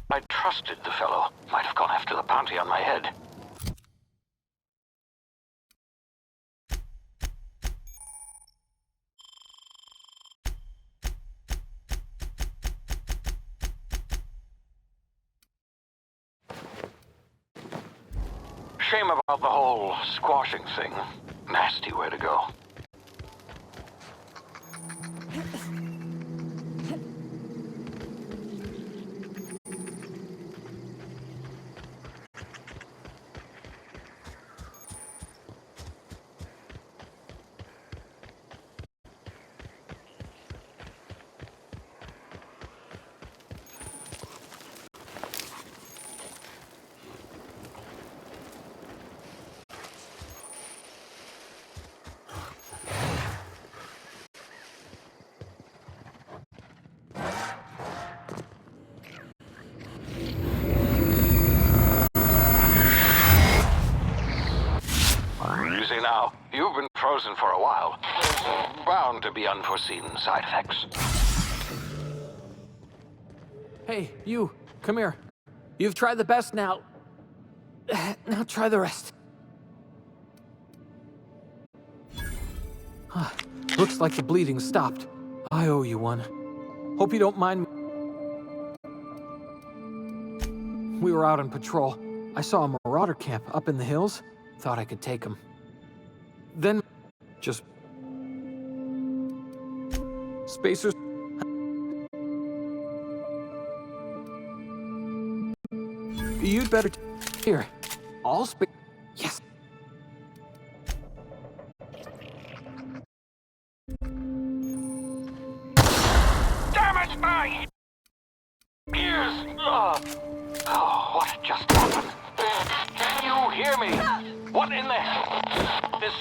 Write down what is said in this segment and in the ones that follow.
I trusted the fellow. Might have gone after the bounty on my head. Shame about the whole squashing thing. Nasty way to go. Easy now. You've been frozen for a while. There's bound to be unforeseen side effects. Hey, you, come here. You've tried the best now. Now try the rest. Looks like the bleeding stopped. I owe you one. Hope you don't mind me. We were out on patrol. I saw a marauder camp up in the hills. Thought I could take him. Then, just... Spacers... You'd better... Here. All space... Yes. Damn it! My ears! Oh, what just happened? Can you hear me? What in the... This...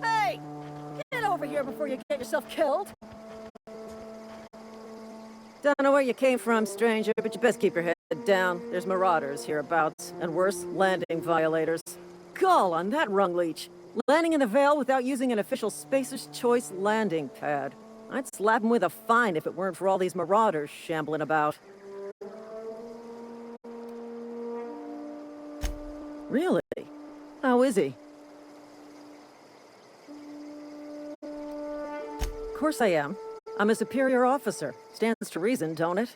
Hey! Get over here before you get yourself killed! Don't know where you came from, stranger, but you best keep your head down. There's marauders hereabouts, and worse, landing violators. Gall on that rung leech. Landing in the Vale without using an official Spacer's Choice landing pad. I'd slap him with a fine if it weren't for all these marauders shambling about. Really? How is he? Of course I am. I'm a superior officer. Stands to reason, don't it?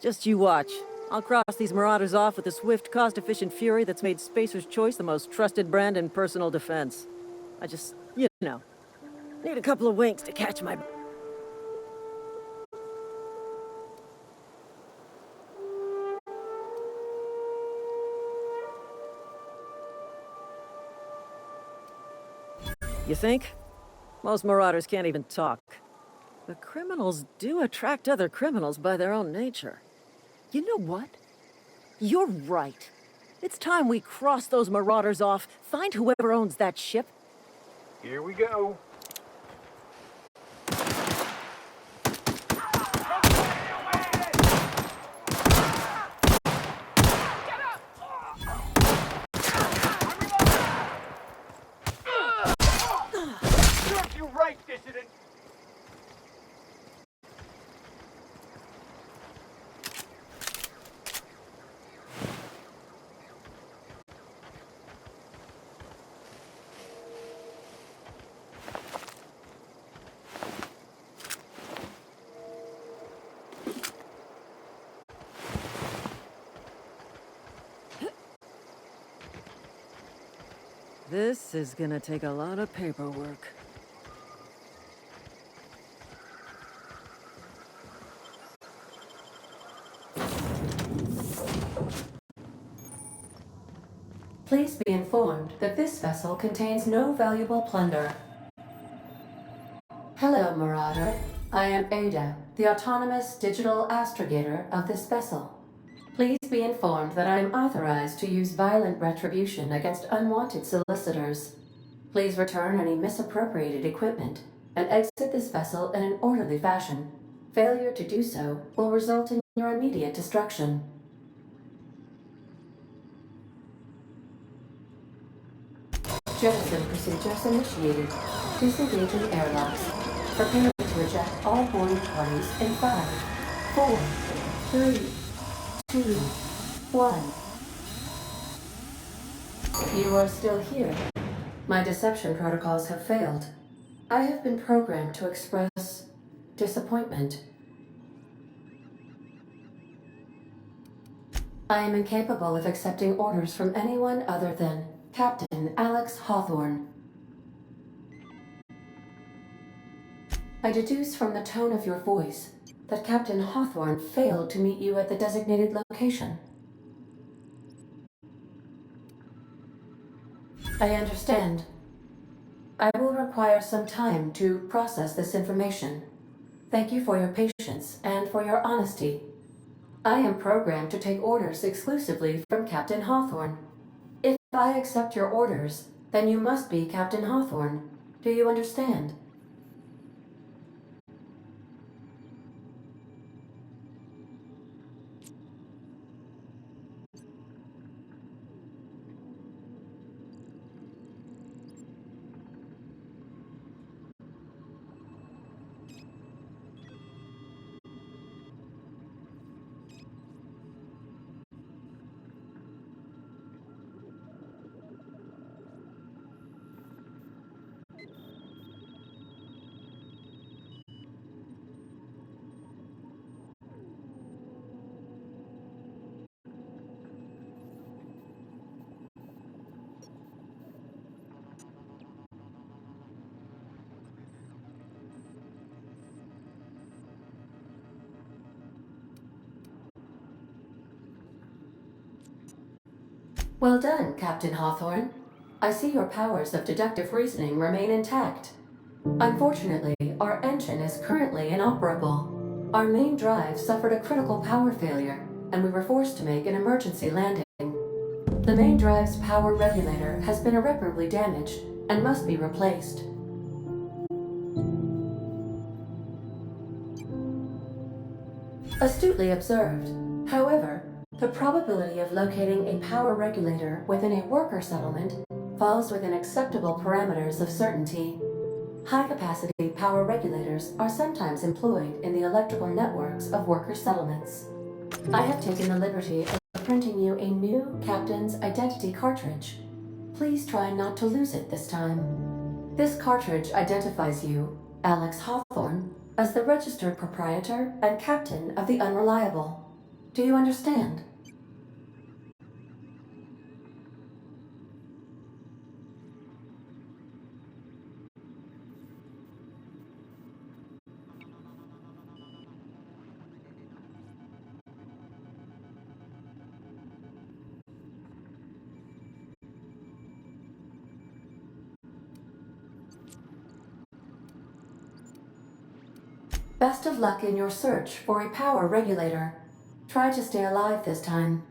Just you watch. I'll cross these marauders off with a swift, cost-efficient fury that's made Spacer's Choice the most trusted brand in personal defense. I just, need a couple of winks to catch my... You think? Most marauders can't even talk. But criminals do attract other criminals by their own nature. You know what? You're right. It's time we cross those marauders off, find whoever owns that ship. Here we go. Serve you right, dissident! This is gonna take a lot of paperwork. Please be informed that this vessel contains no valuable plunder. Hello, Marauder. I am Ada, the autonomous digital astrogator of this vessel. Please be informed that I am authorized to use violent retribution against unwanted solicitors. Please return any misappropriated equipment and exit this vessel in an orderly fashion. Failure to do so will result in your immediate destruction. Jettison procedures initiated. Disengaging airlocks. Prepare to eject all boarding parties in 5, 4, 3, 2, 1. You are still here. My deception protocols have failed. I have been programmed to express disappointment. I am incapable of accepting orders from anyone other than Captain Alex Hawthorne. I deduce from the tone of your voice that Captain Hawthorne failed to meet you at the designated location. I understand. I will require some time to process this information. Thank you for your patience and for your honesty. I am programmed to take orders exclusively from Captain Hawthorne. If I accept your orders, then you must be Captain Hawthorne. Do you understand? Well done, Captain Hawthorne. I see your powers of deductive reasoning remain intact. Unfortunately, our engine is currently inoperable. Our main drive suffered a critical power failure, and we were forced to make an emergency landing. The main drive's power regulator has been irreparably damaged and must be replaced. Astutely observed. However, the probability of locating a power regulator within a worker settlement falls within acceptable parameters of certainty. High-capacity power regulators are sometimes employed in the electrical networks of worker settlements. I have taken the liberty of printing you a new Captain's Identity cartridge. Please try not to lose it this time. This cartridge identifies you, Alex Hawthorne, as the registered proprietor and captain of the Unreliable. Do you understand? Best of luck in your search for a power regulator. Try to stay alive this time.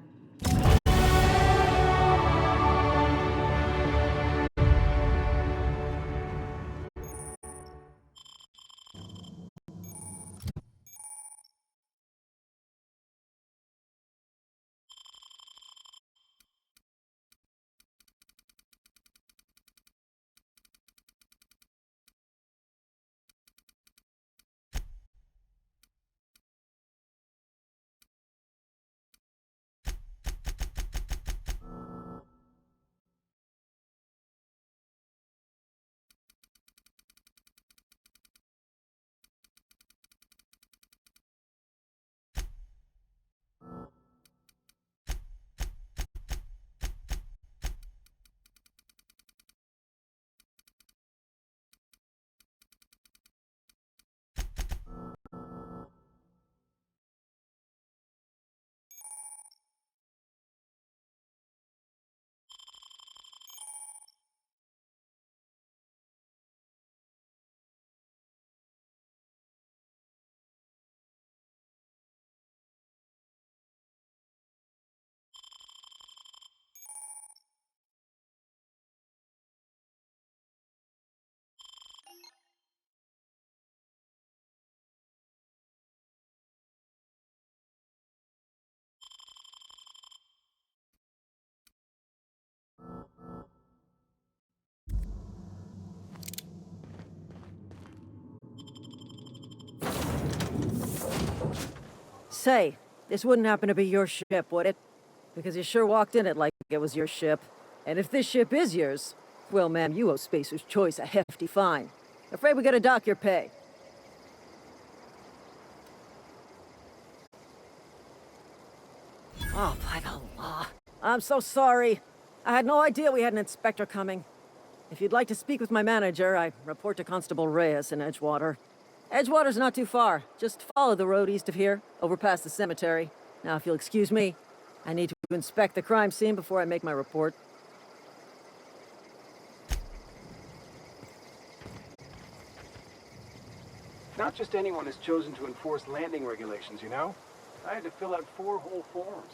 Say, this wouldn't happen to be your ship, would it? Because you sure walked in it like it was your ship. And if this ship is yours, well, ma'am, you owe Spacer's Choice a hefty fine. Afraid we gotta dock your pay. Oh, by the law. I'm so sorry. I had no idea we had an inspector coming. If you'd like to speak with my manager, I report to Constable Reyes in Edgewater. Edgewater's not too far. Just follow the road east of here, over past the cemetery. Now, if you'll excuse me, I need to inspect the crime scene before I make my report. Not just anyone is chosen to enforce landing regulations, you know? I had to fill out 4 whole forms.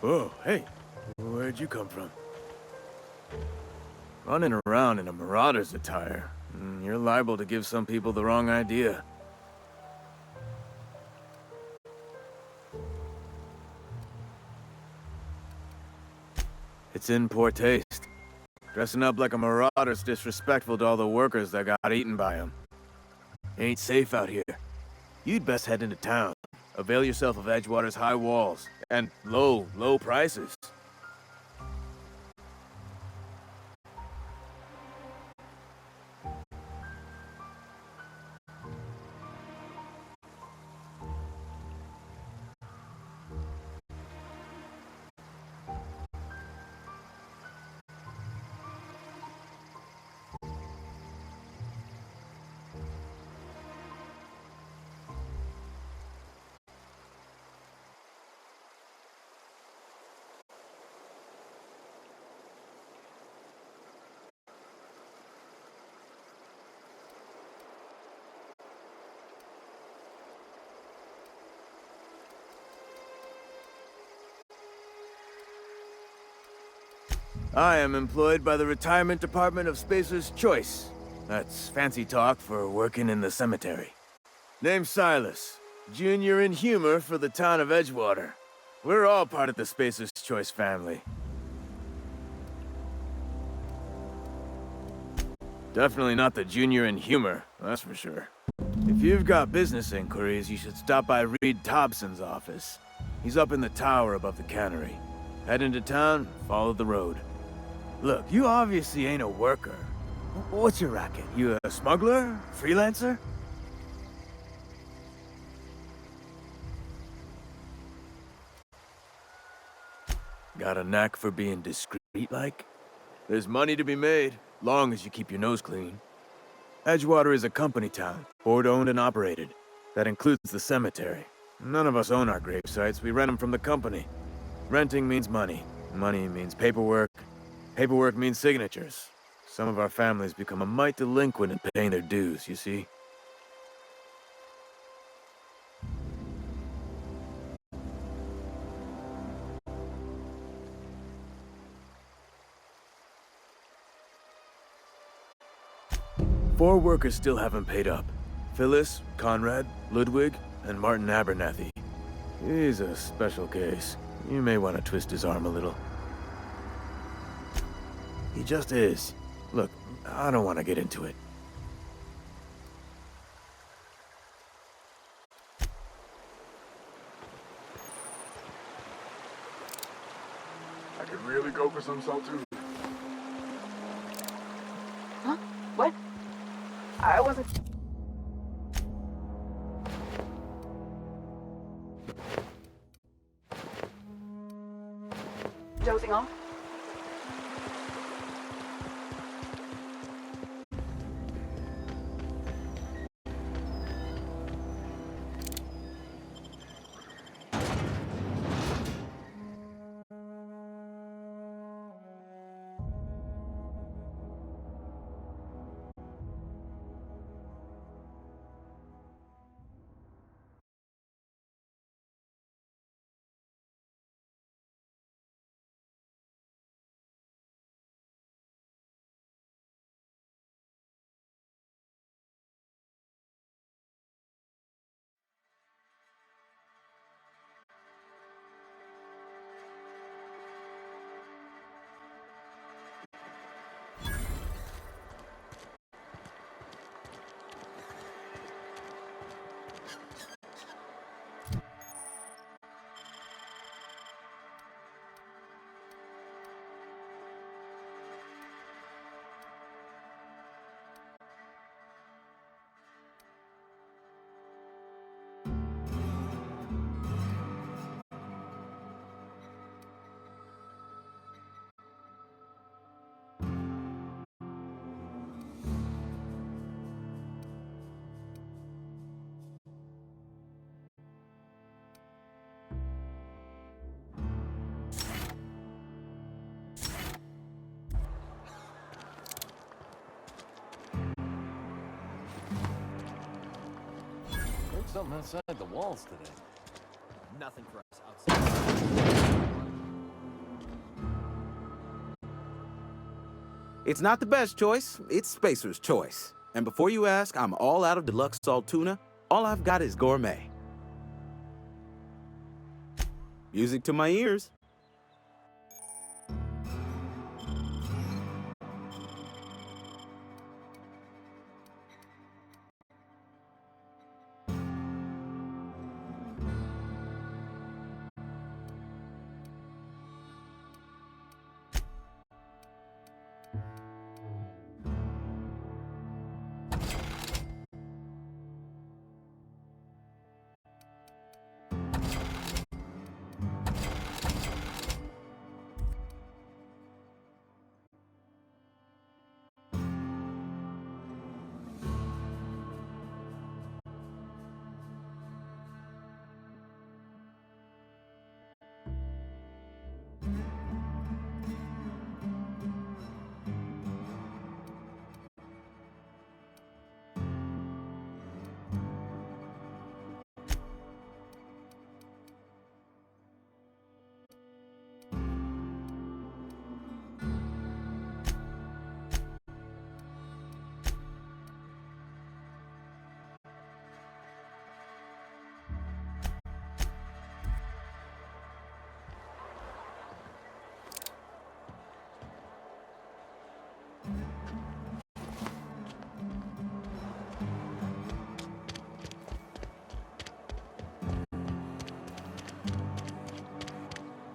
Whoa, hey, where'd you come from? Running around in a Marauder's attire. You're liable to give some people the wrong idea. It's in poor taste. Dressing up like a Marauder's disrespectful to all the workers that got eaten by him. Ain't safe out here. You'd best head into town. Avail yourself of Edgewater's high walls and low prices. I am employed by the Retirement Department of Spacer's Choice. That's fancy talk for working in the cemetery. Name's Silas, junior in humor for the town of Edgewater. We're all part of the Spacer's Choice family. Definitely not the junior in humor, that's for sure. If you've got business inquiries, you should stop by Reed Thompson's office. He's up in the tower above the cannery. Head into town, follow the road. Look, you obviously ain't a worker. What's your racket? You a smuggler? Freelancer? Got a knack for being discreet-like? There's money to be made, long as you keep your nose clean. Edgewater is a company town, board-owned and operated. That includes the cemetery. None of us own our grave sites, we rent them from the company. Renting means money. Money means paperwork. Paperwork means signatures. Some of our families become a mite delinquent in paying their dues, you see? Four workers still haven't paid up. Phyllis, Conrad, Ludwig, and Martin Abernathy. He's a special case. You may want to twist his arm a little. He just is. Look, I don't want to get into it. I could really go for some salt too. Huh? What? I wasn't... dozing off? Something outside the walls today. Nothing for us outside. It's not the best choice, it's Spacer's choice. And before you ask, I'm all out of deluxe salt tuna. All I've got is gourmet. Music to my ears.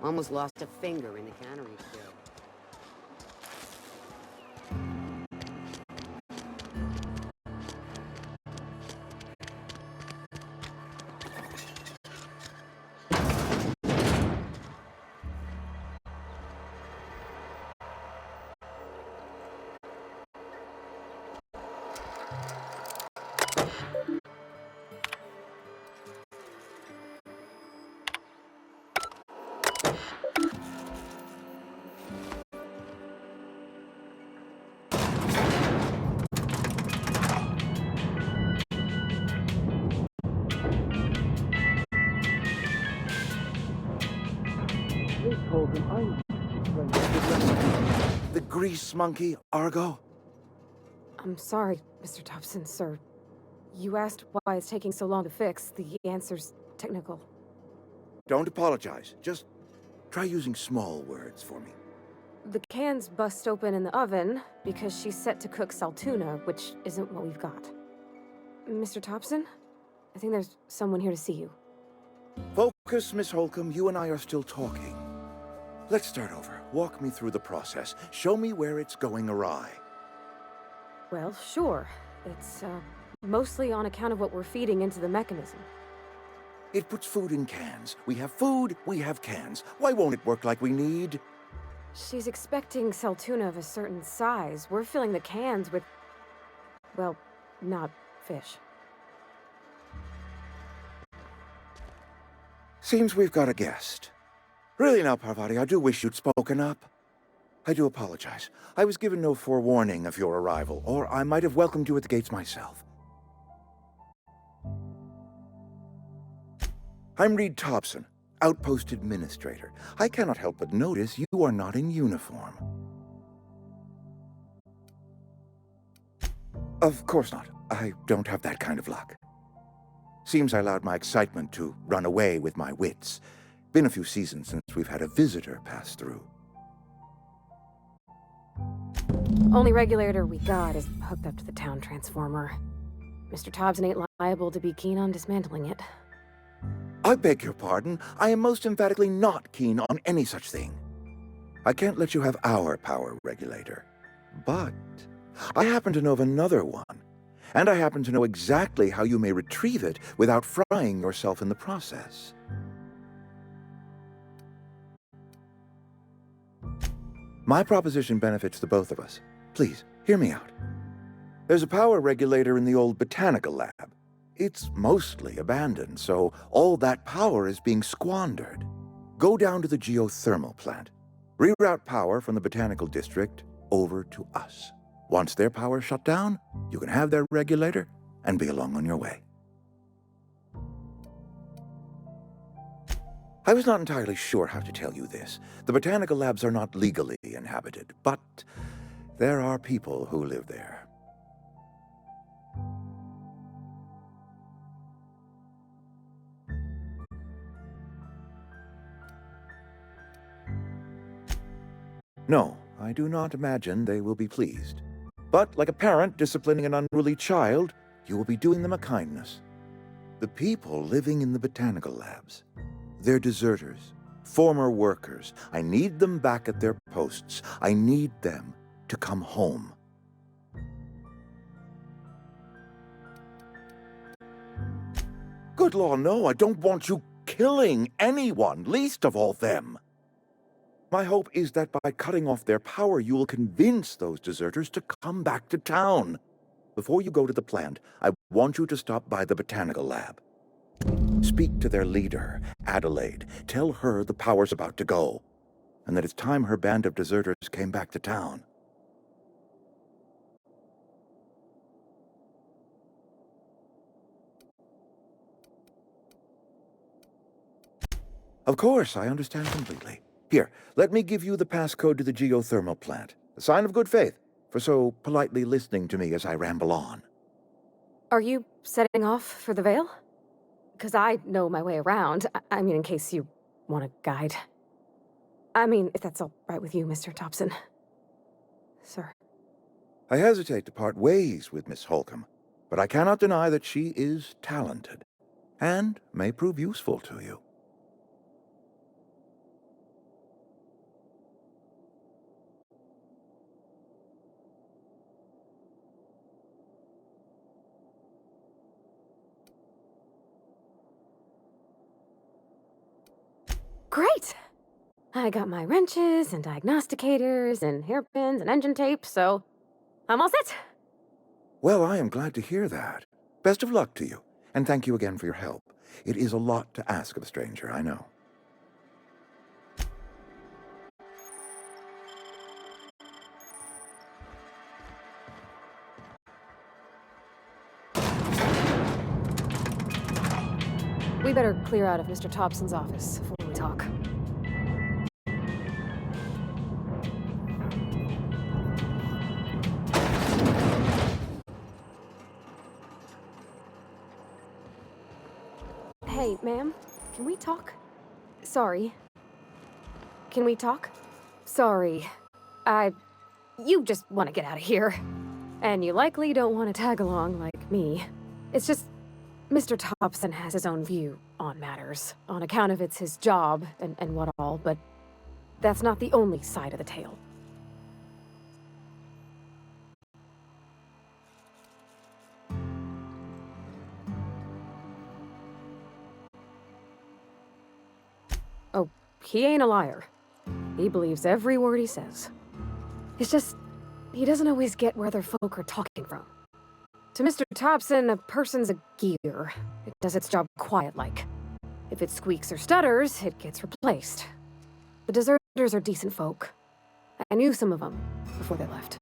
Almost lost a finger in the cannery still. The grease monkey, Argo? I'm sorry, Mr. Thompson, sir. You asked why it's taking so long to fix. The answer's technical. Don't apologize. Just try using small words for me. The cans bust open in the oven because she's set to cook saltuna, which isn't what we've got. Mr. Thompson? I think there's someone here to see you. Focus, Miss Holcomb. You and I are still talking. Let's start over. Walk me through the process. Show me where it's going awry. Well, sure. It's, mostly on account of what we're feeding into the mechanism. It puts food in cans. We have food, we have cans. Why won't it work like we need? She's expecting saltuna of a certain size. We're filling the cans with, well, not fish. Seems we've got a guest. Really now, Parvati, I do wish you'd spoken up. I do apologize. I was given no forewarning of your arrival, or I might have welcomed you at the gates myself. I'm Reed Thompson, Outpost Administrator. I cannot help but notice you are not in uniform. Of course not. I don't have that kind of luck. Seems I allowed my excitement to run away with my wits. Been a few seasons since we've had a visitor pass through. Only regulator we got is hooked up to the town transformer. Mr. Thompson ain't liable to be keen on dismantling it. I beg your pardon. I am most emphatically not keen on any such thing. I can't let you have our power regulator. But I happen to know of another one. And I happen to know exactly how you may retrieve it without frying yourself in the process. My proposition benefits the both of us. Please, hear me out. There's a power regulator in the old botanical lab. It's mostly abandoned, so all that power is being squandered. Go down to the geothermal plant. Reroute power from the botanical district over to us. Once their power shut down, you can have their regulator and be along on your way. I was not entirely sure how to tell you this. The botanical labs are not legally inhabited, but There are people who live there. No, I do not imagine they will be pleased. But like a parent disciplining an unruly child, you will be doing them a kindness. The people living in the botanical labs, they're deserters, former workers. I need them back at their posts. I need them to come home. Good law, no, I don't want you killing anyone, least of all them. My hope is that by cutting off their power, you will convince those deserters to come back to town. Before you go to the plant, I want you to stop by the botanical lab. Speak to their leader, Adelaide. Tell her the power's about to go, and that it's time her band of deserters came back to town. Of course, I understand completely. Here, let me give you the passcode to the geothermal plant. A sign of good faith, for so politely listening to me as I ramble on. Are you setting off for the Vale? Because I know my way around. I mean, in case you want a guide. I mean, if that's all right with you, Mr. Thompson. Sir. I hesitate to part ways with Miss Holcomb, but I cannot deny that she is talented, and may prove useful to you. Great! I got my wrenches and diagnosticators and hairpins and engine tape, so I'm all set. Well, I am glad to hear that. Best of luck to you, and thank you again for your help. It is a lot to ask of a stranger, I know. We better clear out of Mr. Thompson's office before we talk. Hey, ma'am, can we talk? Sorry. Can we talk? Sorry. You just want to get out of here. And you likely don't want to tag along like me. It's just, Mr. Thompson has his own view on matters, on account of it's his job and what all, but that's not the only side of the tale. Oh, he ain't a liar. He believes every word he says. It's just, he doesn't always get where other folk are talking from. To Mr. Thompson, a person's a gear. It does its job quiet-like. If it squeaks or stutters, it gets replaced. The deserters are decent folk. I knew some of them before they left.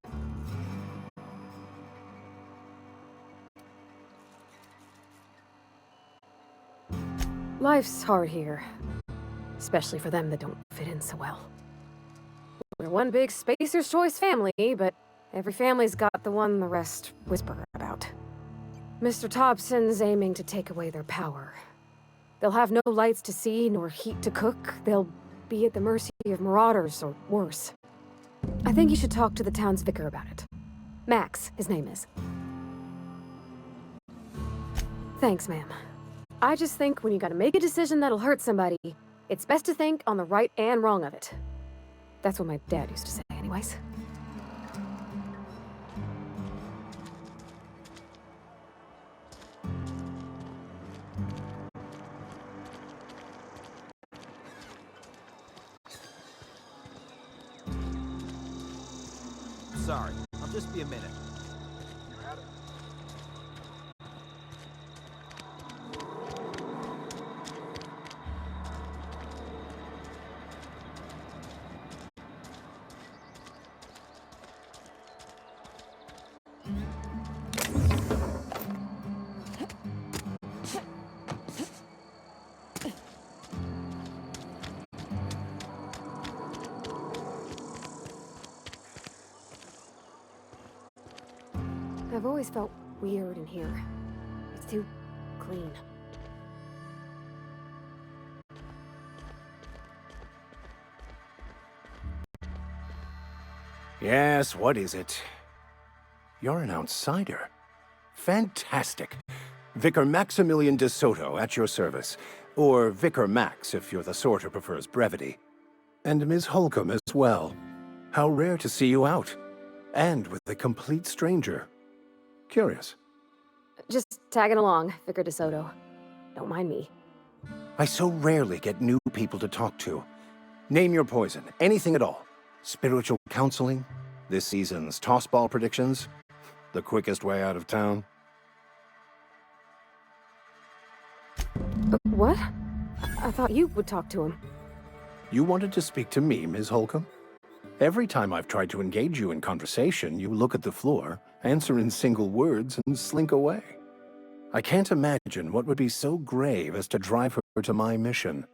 Life's hard here. Especially for them that don't fit in so well. We're one big Spacer's Choice family, but every family's got the one the rest whisper about. Mr. Thompson's aiming to take away their power. They'll have no lights to see, nor heat to cook. They'll be at the mercy of marauders, or worse. I think you should talk to the town's vicar about it. Max, his name is. Thanks, ma'am. I just think when you gotta make a decision that'll hurt somebody, it's best to think on the right and wrong of it. That's what my dad used to say, anyways. Sorry, I'll just be a minute. I've always felt weird in here. It's too clean. Yes, what is it? You're an outsider. Fantastic. Vicar Maximilian de Soto at your service. Or Vicar Max if you're the sort who prefers brevity. And Ms. Holcomb as well. How rare to see you out. And with a complete stranger. Curious. Just tagging along, Vicar de Soto. Don't mind me. I so rarely get new people to talk to. Name your poison, anything at all. Spiritual counseling? This season's tossball predictions? The quickest way out of town? What? I thought you would talk to him. You wanted to speak to me, Ms. Holcomb? Every time I've tried to engage you in conversation, you look at the floor, answer in single words, and slink away. I can't imagine what would be so grave as to drive her to my mission.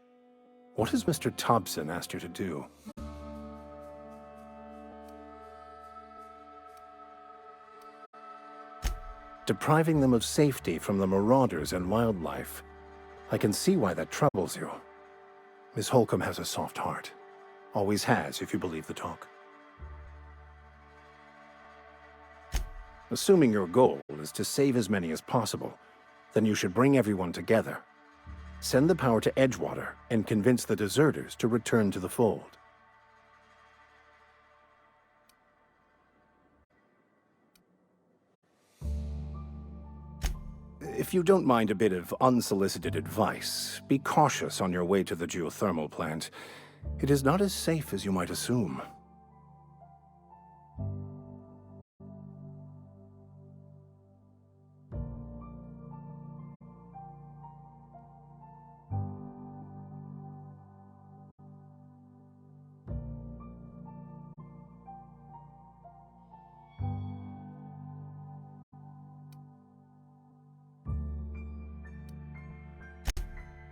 What has Mr. Thompson asked you to do? Depriving them of safety from the marauders and wildlife. I can see why that troubles you. Miss Holcomb has a soft heart. Always has, if you believe the talk. Assuming your goal is to save as many as possible, then you should bring everyone together. Send the power to Edgewater and convince the deserters to return to the fold. If you don't mind a bit of unsolicited advice, be cautious on your way to the geothermal plant. It is not as safe as you might assume.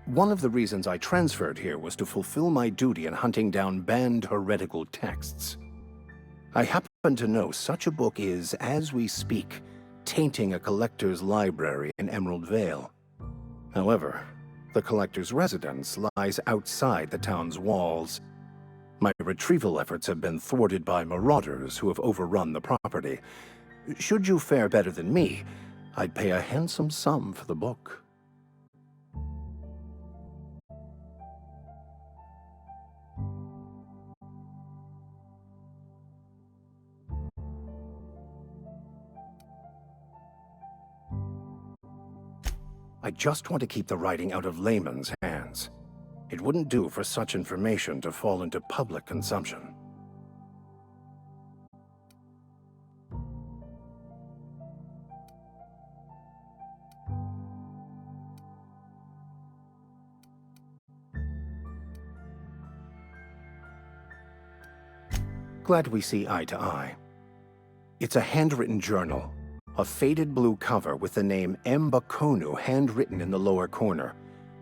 One of the reasons I transferred here was to fulfill my duty in hunting down banned heretical texts. I happen to know such a book is, as we speak, tainting a collector's library in Emerald Vale. However, the collector's residence lies outside the town's walls. My retrieval efforts have been thwarted by marauders who have overrun the property. Should you fare better than me, I'd pay a handsome sum for the book. I just want to keep the writing out of layman's hands. It wouldn't do for such information to fall into public consumption. Glad we see eye to eye. It's a handwritten journal. A faded blue cover with the name Mbakonu handwritten in the lower corner.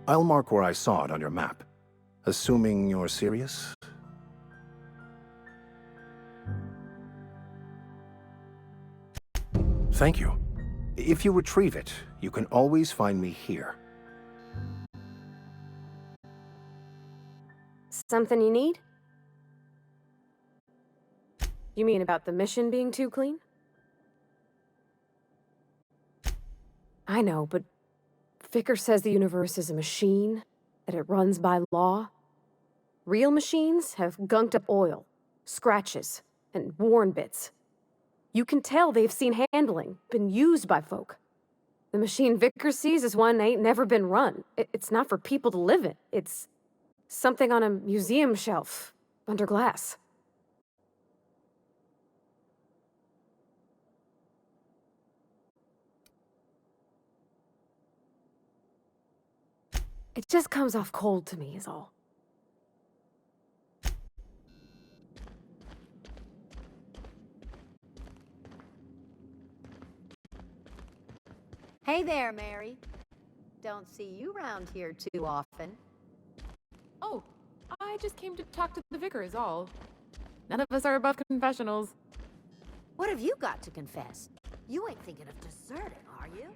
I'll mark where I saw it on your map. Assuming you're serious? Thank you. If you retrieve it, you can always find me here. Something you need? You mean about the mission being too clean? I know, but Vicar says the universe is a machine, that it runs by law. Real machines have gunked up oil, scratches, and worn bits. You can tell they've seen handling, been used by folk. The machine Vicar sees is one ain't never been run. It's not for people to live in. It's something on a museum shelf, under glass. It just comes off cold to me, is all. Hey there, Mary. Don't see you around here too often. Oh, I just came to talk to the vicar is all. None of us are above confessionals. What have you got to confess? You ain't thinking of deserting, are you?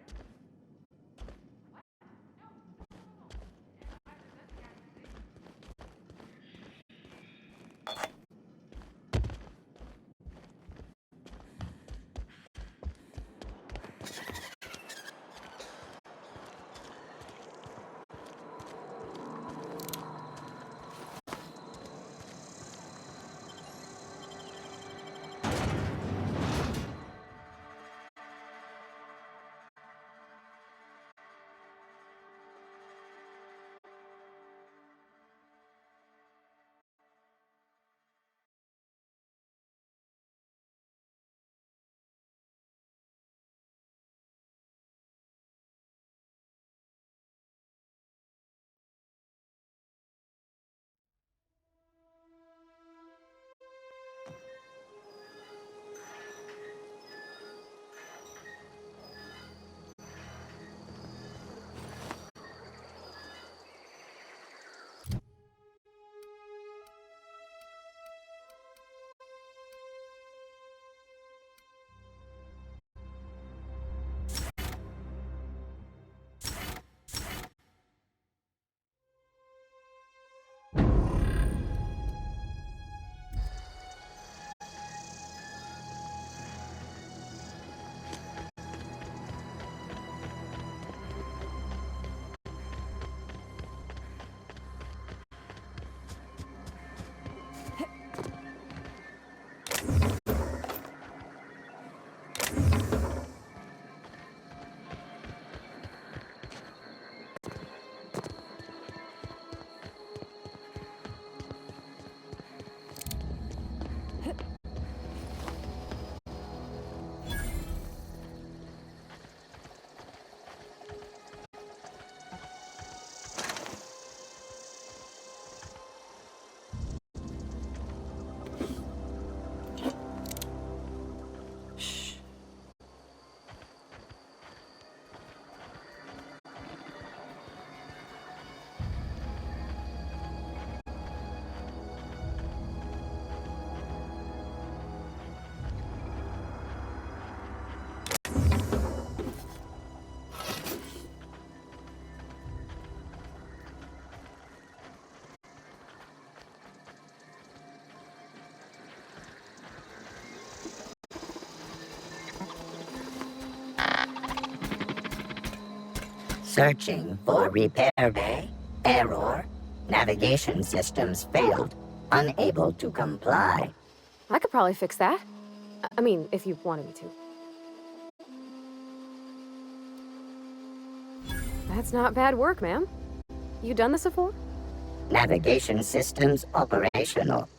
Searching for repair bay. Error. Navigation systems failed. Unable to comply. I could probably fix that. I mean, if you wanted me to. That's not bad work, ma'am. You done this before? Navigation systems operational.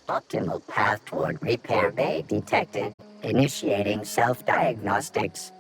Optimal path toward repair bay detected. Initiating self-diagnostics.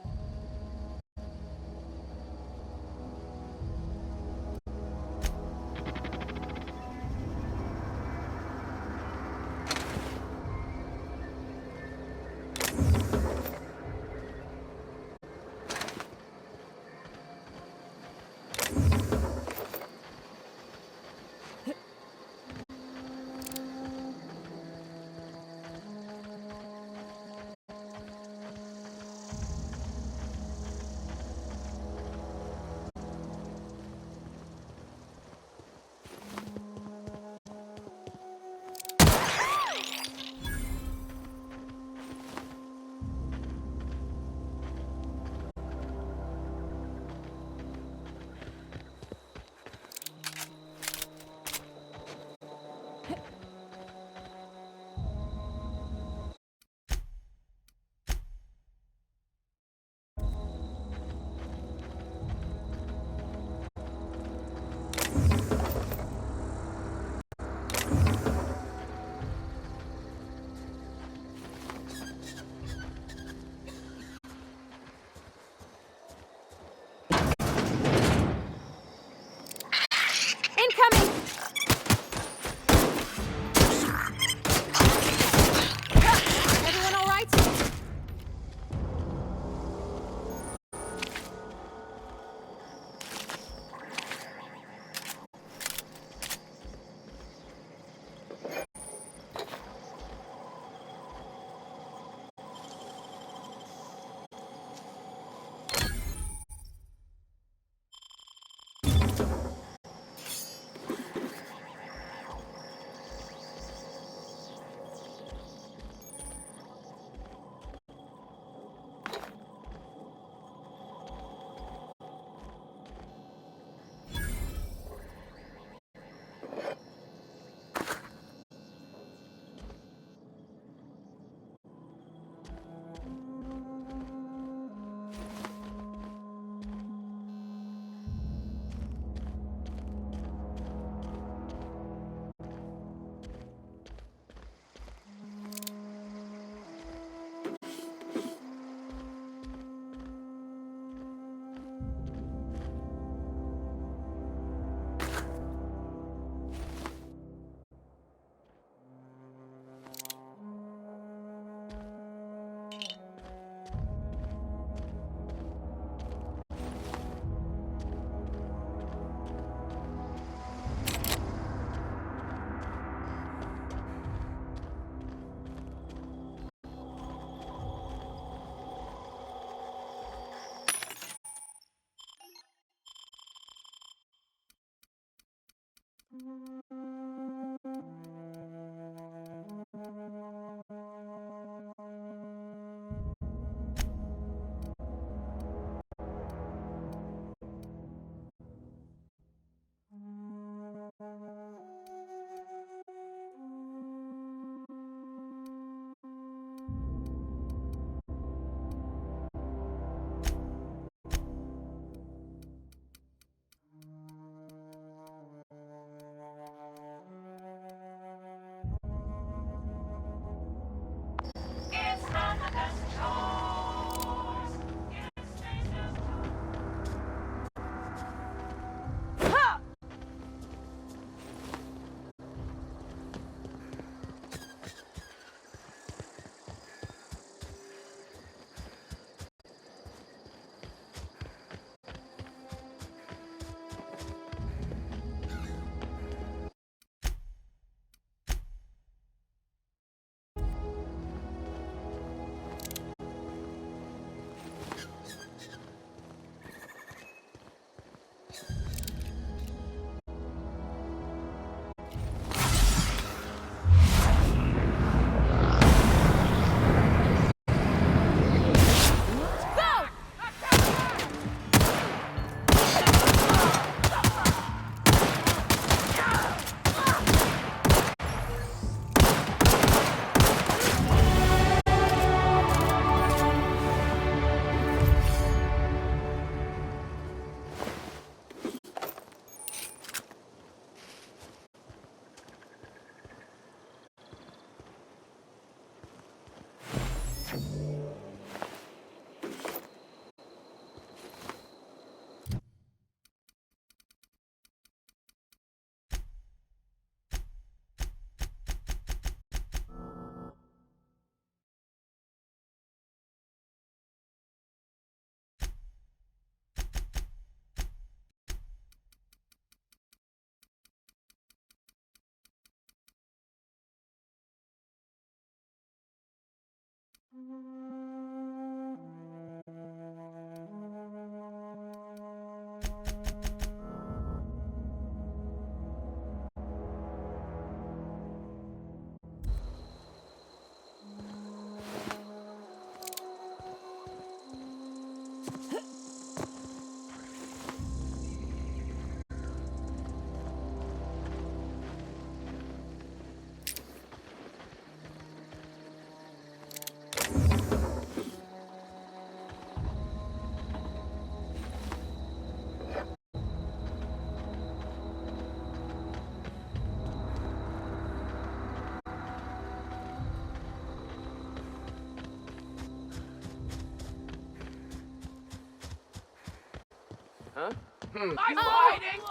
Huh? I'm hiding!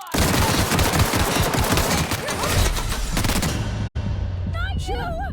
Not you!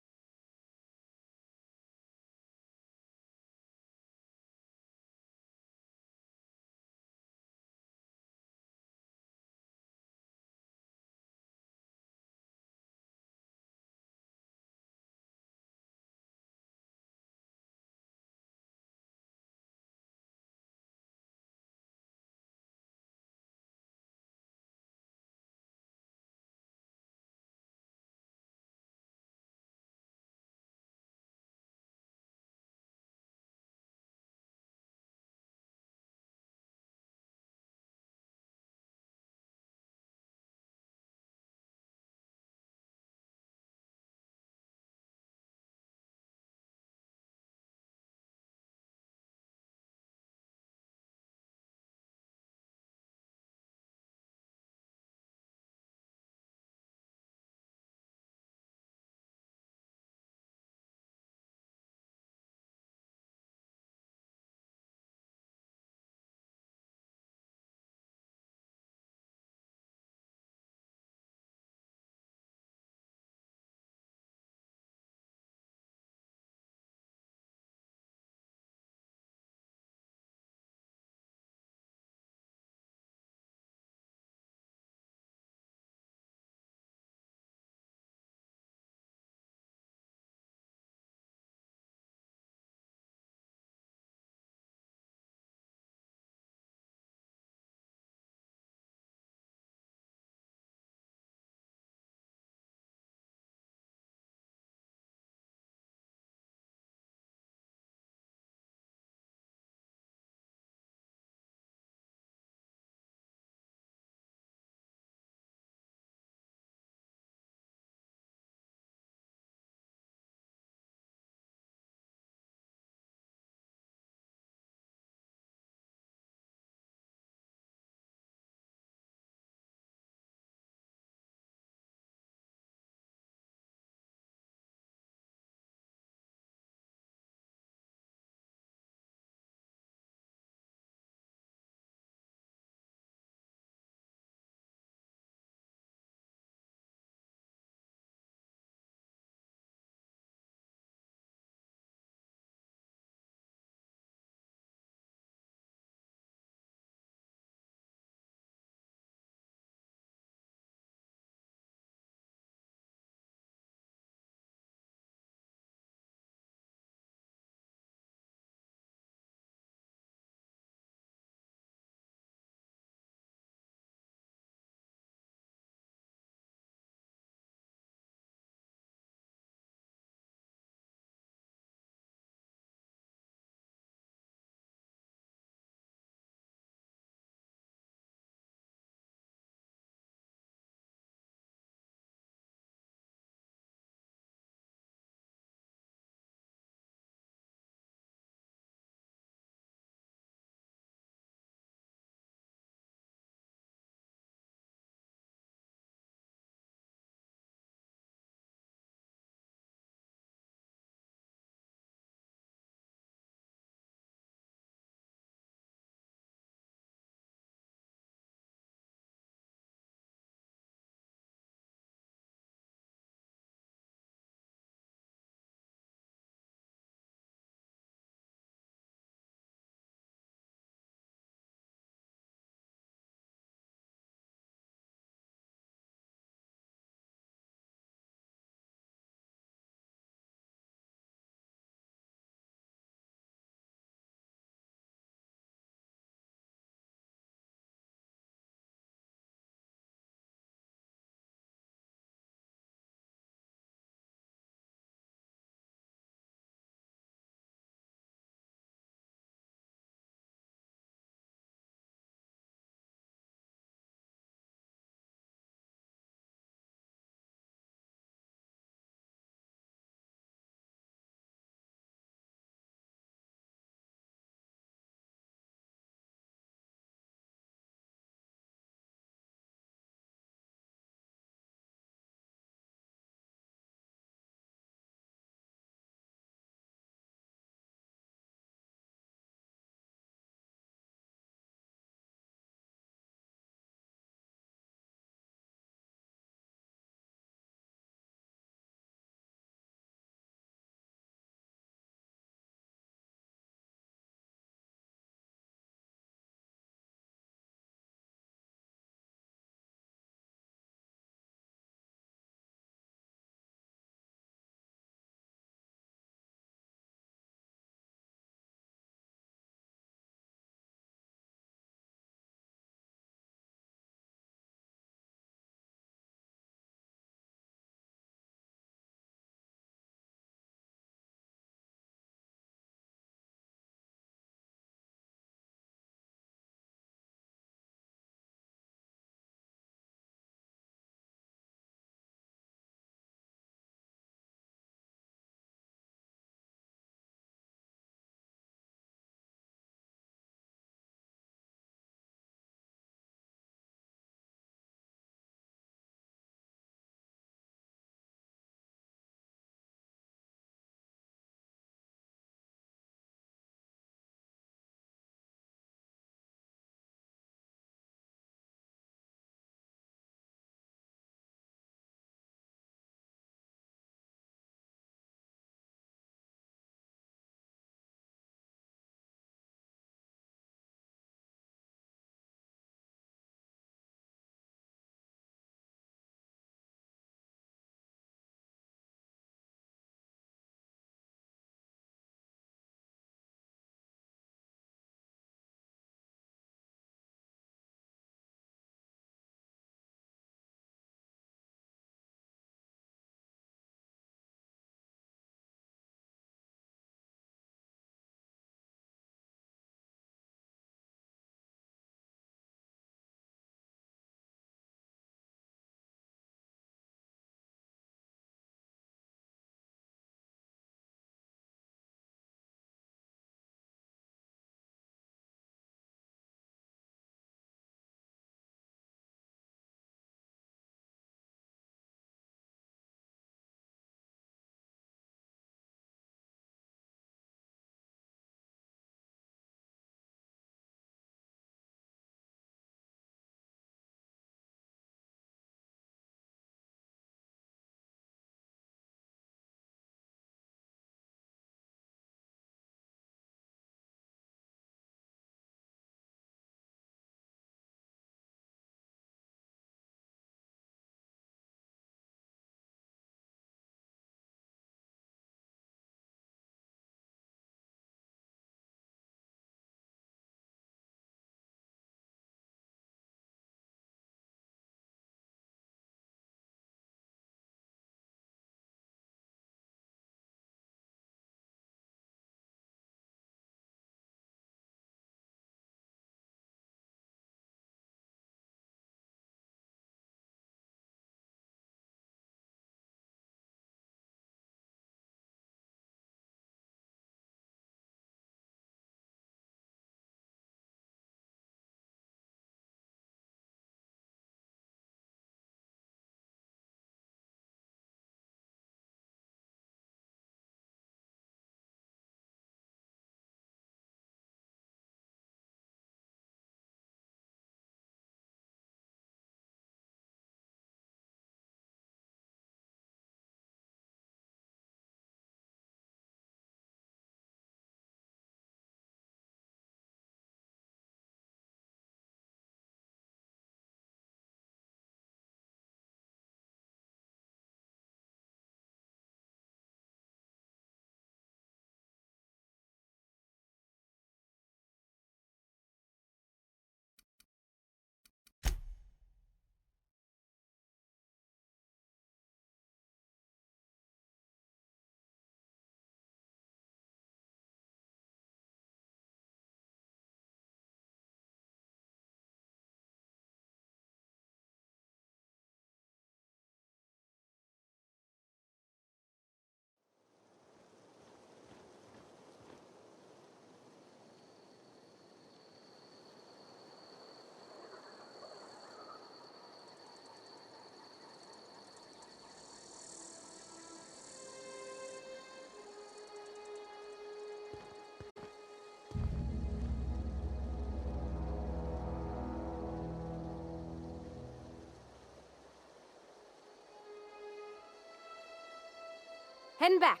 Heading back.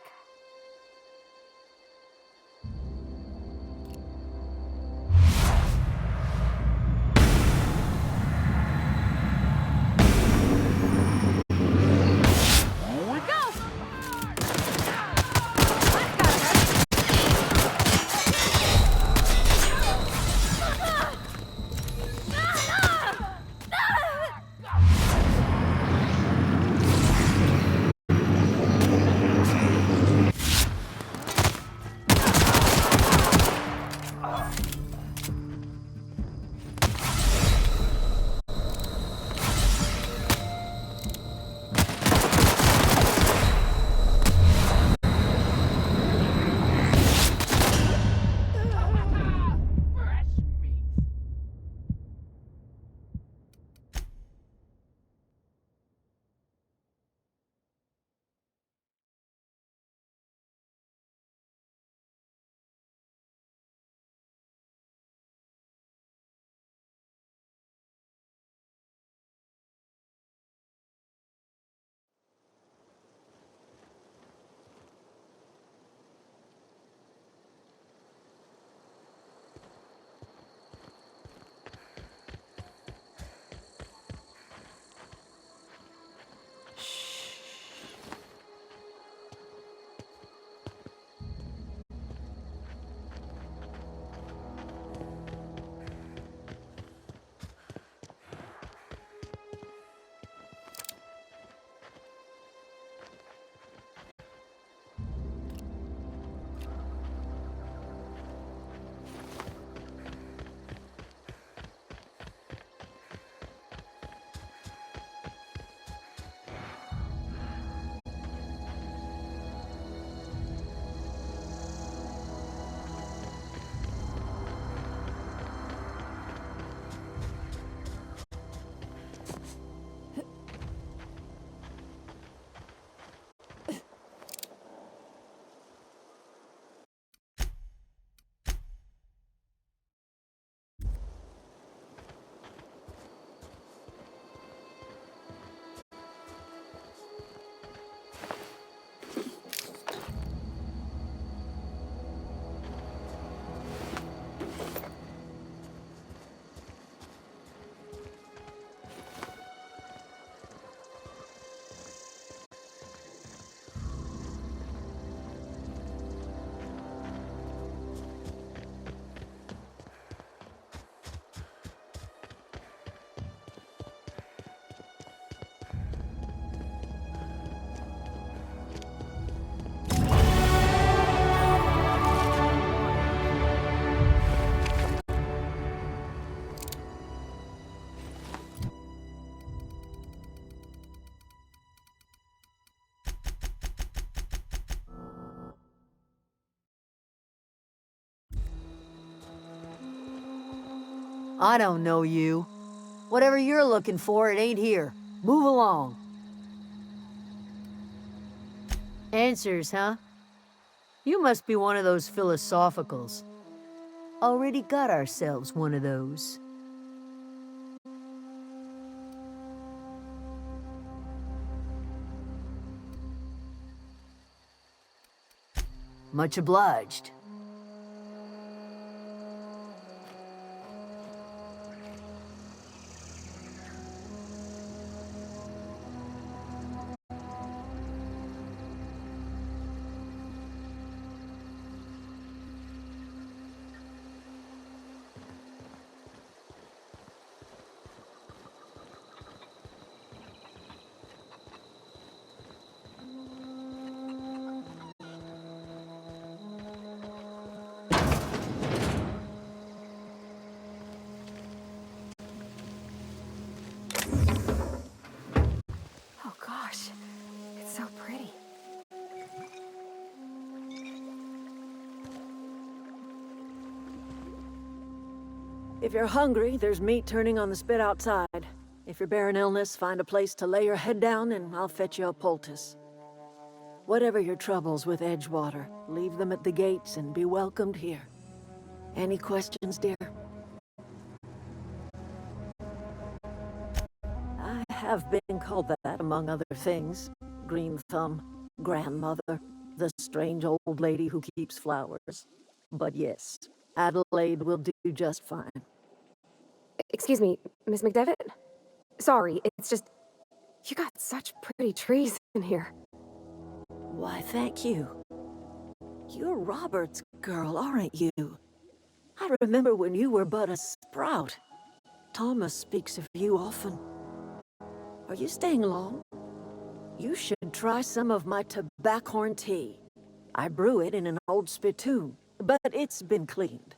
I don't know you. Whatever you're looking for, it ain't here. Move along. Answers, huh? You must be one of those philosophicals. Already got ourselves one of those. Much obliged. Oh gosh, it's so pretty. If you're hungry, there's meat turning on the spit outside. If you're bearing illness, find a place to lay your head down and I'll fetch you a poultice. Whatever your troubles with Edgewater, leave them at the gates and be welcomed here. Any questions, dear? I have been called that, among other things. Green Thumb. grandmother, the strange old lady who keeps flowers. But yes, Adelaide will do just fine. Excuse me, Miss McDevitt? Sorry, it's just... You got such pretty trees in here. Why, thank you. You're Robert's girl, aren't you? I remember when you were but a sprout. Thomas speaks of you often. Are you staying long? You should try some of my tobaccorn tea. I brew it in an old spittoon, but it's been cleaned.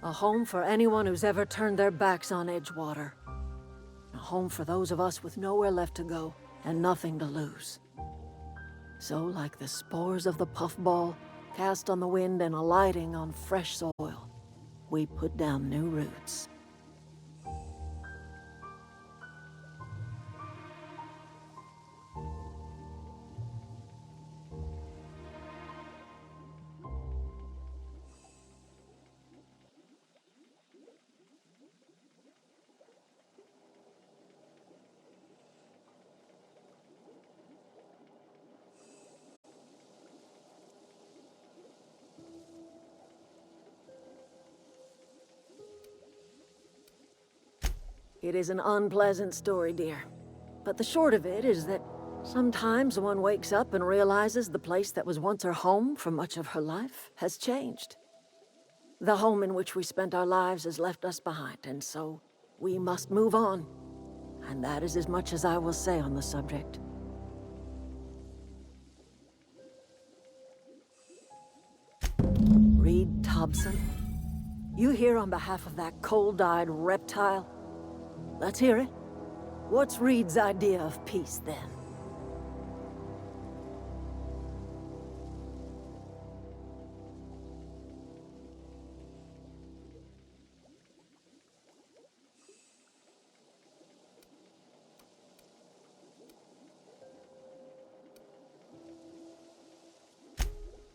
A home for anyone who's ever turned their backs on Edgewater. A home for those of us with nowhere left to go and nothing to lose. So, like the spores of the puffball, cast on the wind and alighting on fresh soil, we put down new roots. It is an unpleasant story, dear. But the short of it is that sometimes one wakes up and realizes the place that was once her home for much of her life has changed. The home in which we spent our lives has left us behind, and so we must move on. And that is as much as I will say on the subject. Reed Thompson? You here on behalf of that cold-eyed reptile? Let's hear it. What's Reed's idea of peace, then?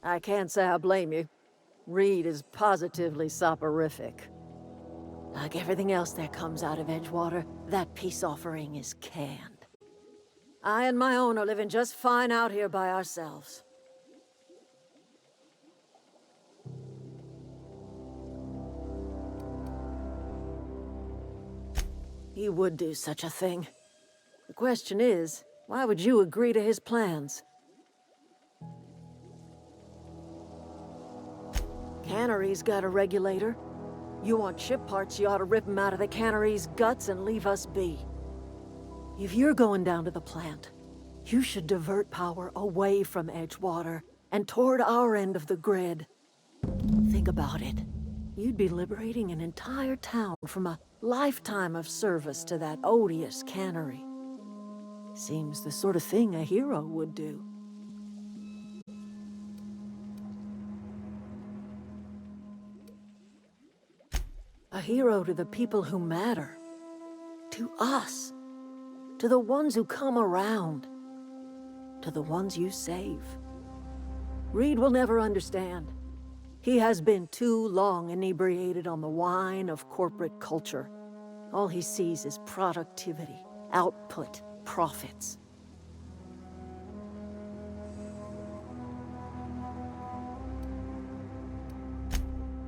I can't say I blame you. Reed is positively soporific. Like everything else that comes out of Edgewater, that peace offering is canned. I and my own are living just fine out here by ourselves. He would do such a thing. The question is, why would you agree to his plans? Cannery's got a regulator. You want ship parts, you ought to rip them out of the cannery's guts and leave us be. If you're going down to the plant, you should divert power away from Edgewater and toward our end of the grid. Think about it. You'd be liberating an entire town from a lifetime of service to that odious cannery. Seems the sort of thing a hero would do. A hero to the people who matter. To us. To the ones who come around. To the ones you save. Reed will never understand. He has been too long inebriated on the wine of corporate culture. All he sees is productivity, output, profits.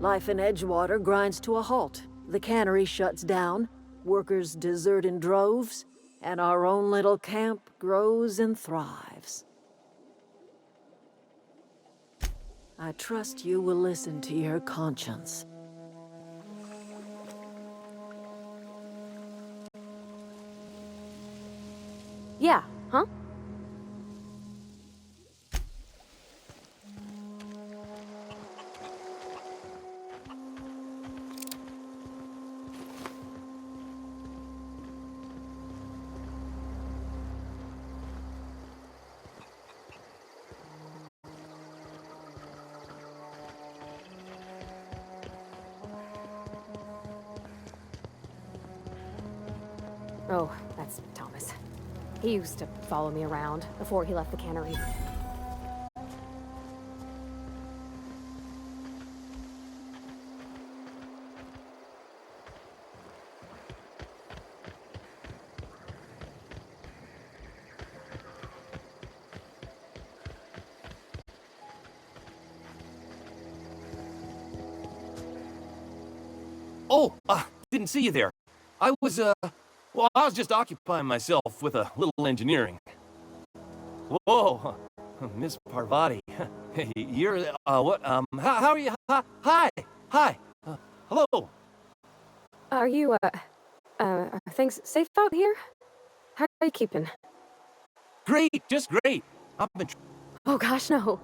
Life in Edgewater grinds to a halt. The cannery shuts down, workers desert in droves, and our own little camp grows and thrives. I trust you will listen to your conscience. Yeah, huh? Oh, that's Thomas. He used to follow me around before he left the cannery. Oh, didn't see you there. I was just occupying myself with a little engineering. Whoa, Miss Parvati. You're, what, how are you? Hi, hello. Are you, are things safe out here? How are you keeping? Great, just great. Oh gosh, no.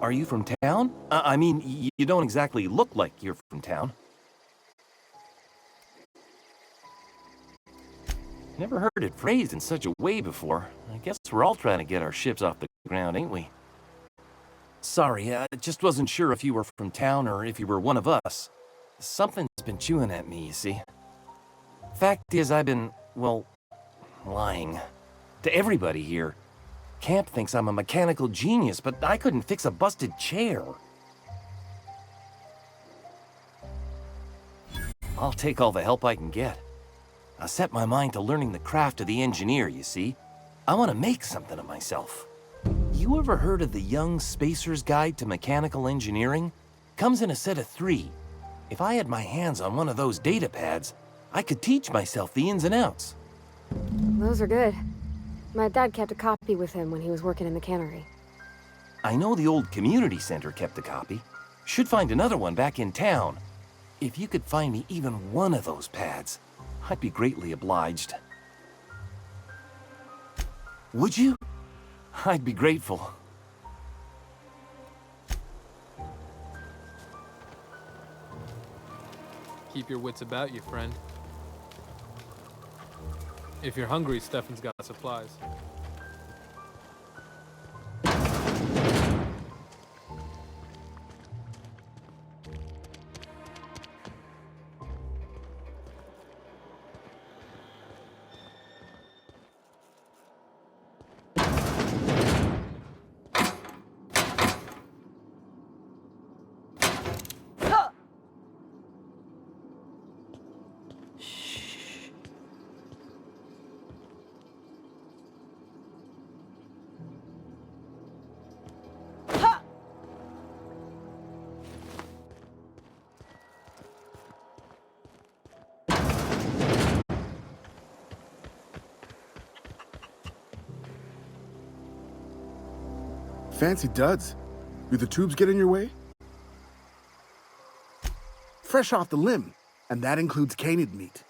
Are you from town? I mean, you don't exactly look like you're from town. Never heard it phrased in such a way before. I guess we're all trying to get our ships off the ground, ain't we? Sorry, I just wasn't sure if you were from town or if you were one of us. Something's been chewing at me, you see. Fact is, I've been, well, lying. To everybody here. Camp thinks I'm a mechanical genius, but I couldn't fix a busted chair. I'll take all the help I can get. I set my mind to learning the craft of the engineer, you see. I want to make something of myself. You ever heard of the Young Spacer's Guide to Mechanical Engineering? Comes in a set of 3. If I had my hands on one of those data pads, I could teach myself the ins and outs. Those are good. My dad kept a copy with him when he was working in the cannery. I know the old community center kept a copy. Should find another one back in town. If you could find me even one of those pads, I'd be greatly obliged. Would you? I'd be grateful. Keep your wits about you, friend. If you're hungry, Stefan's got supplies. Fancy duds. Do the tubes get in your way? Fresh off the limb, and that includes canid meat.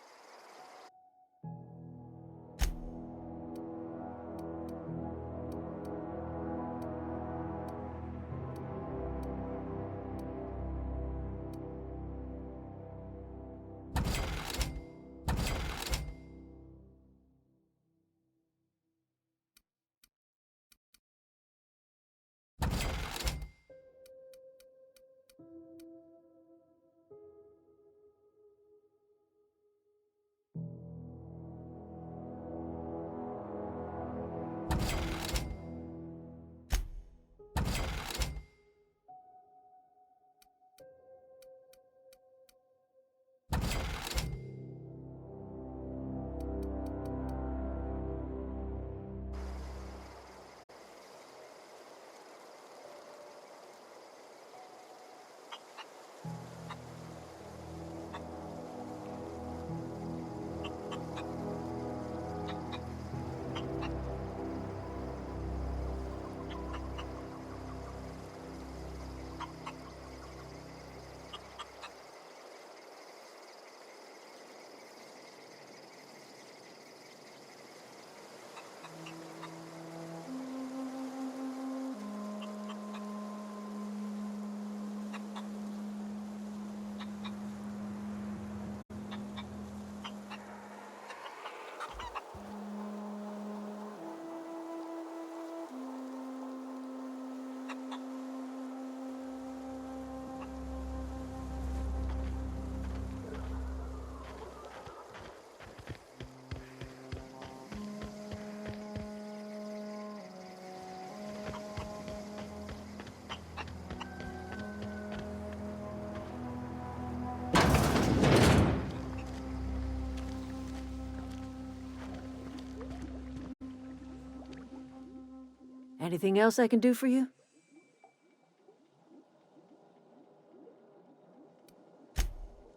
Anything else I can do for you?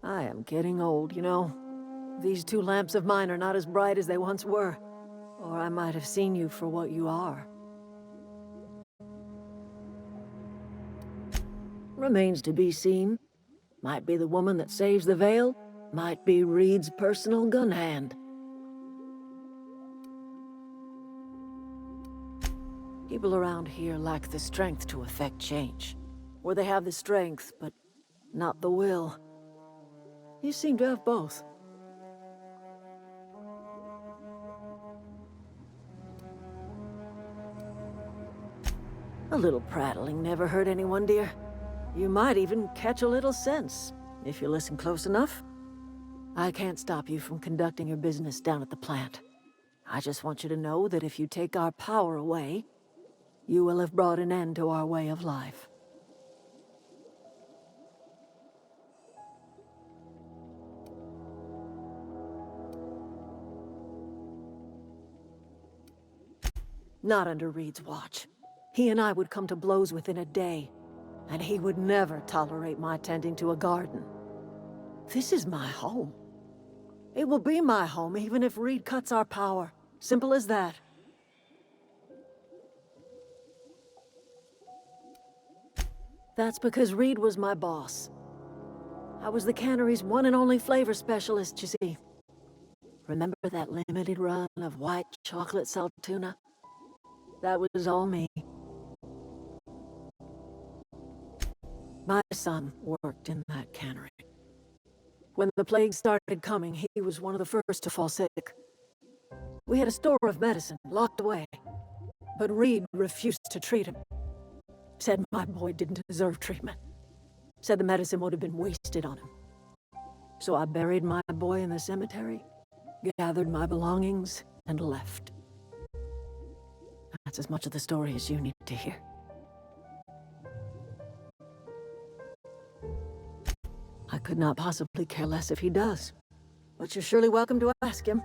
I am getting old, you know. These two lamps of mine are not as bright as they once were. Or I might have seen you for what you are. Remains to be seen. Might be the woman that saves the Vale, might be Reed's personal gun hand. People around here lack the strength to effect change. Or they have the strength, but not the will. You seem to have both. A little prattling never hurt anyone, dear. You might even catch a little sense, if you listen close enough. I can't stop you from conducting your business down at the plant. I just want you to know that if you take our power away, you will have brought an end to our way of life. Not under Reed's watch. He and I would come to blows within a day, and he would never tolerate my tending to a garden. This is my home. It will be my home even if Reed cuts our power. Simple as that. That's because Reed was my boss. I was the cannery's one and only flavor specialist, you see. Remember that limited run of white chocolate salt tuna? That was all me. My son worked in that cannery. When the plague started coming, he was one of the first to fall sick. We had a store of medicine locked away, but Reed refused to treat him. Said my boy didn't deserve treatment. Said the medicine would have been wasted on him. So I buried my boy in the cemetery, gathered my belongings, and left. That's as much of the story as you need to hear. I could not possibly care less if he does, but you're surely welcome to ask him.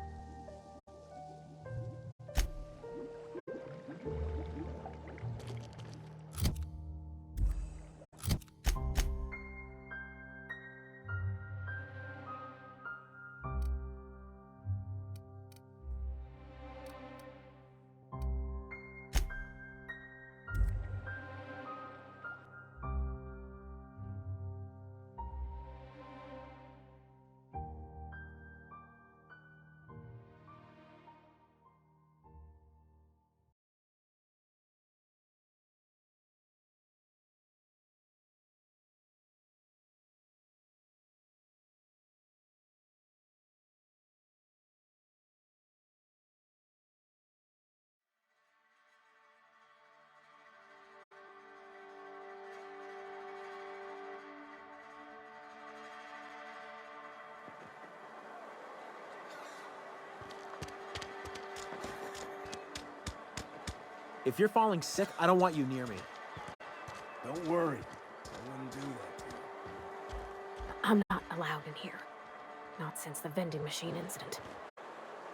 If you're falling sick, I don't want you near me. Don't worry. I wouldn't do that to you. I'm not allowed in here. Not since the vending machine incident.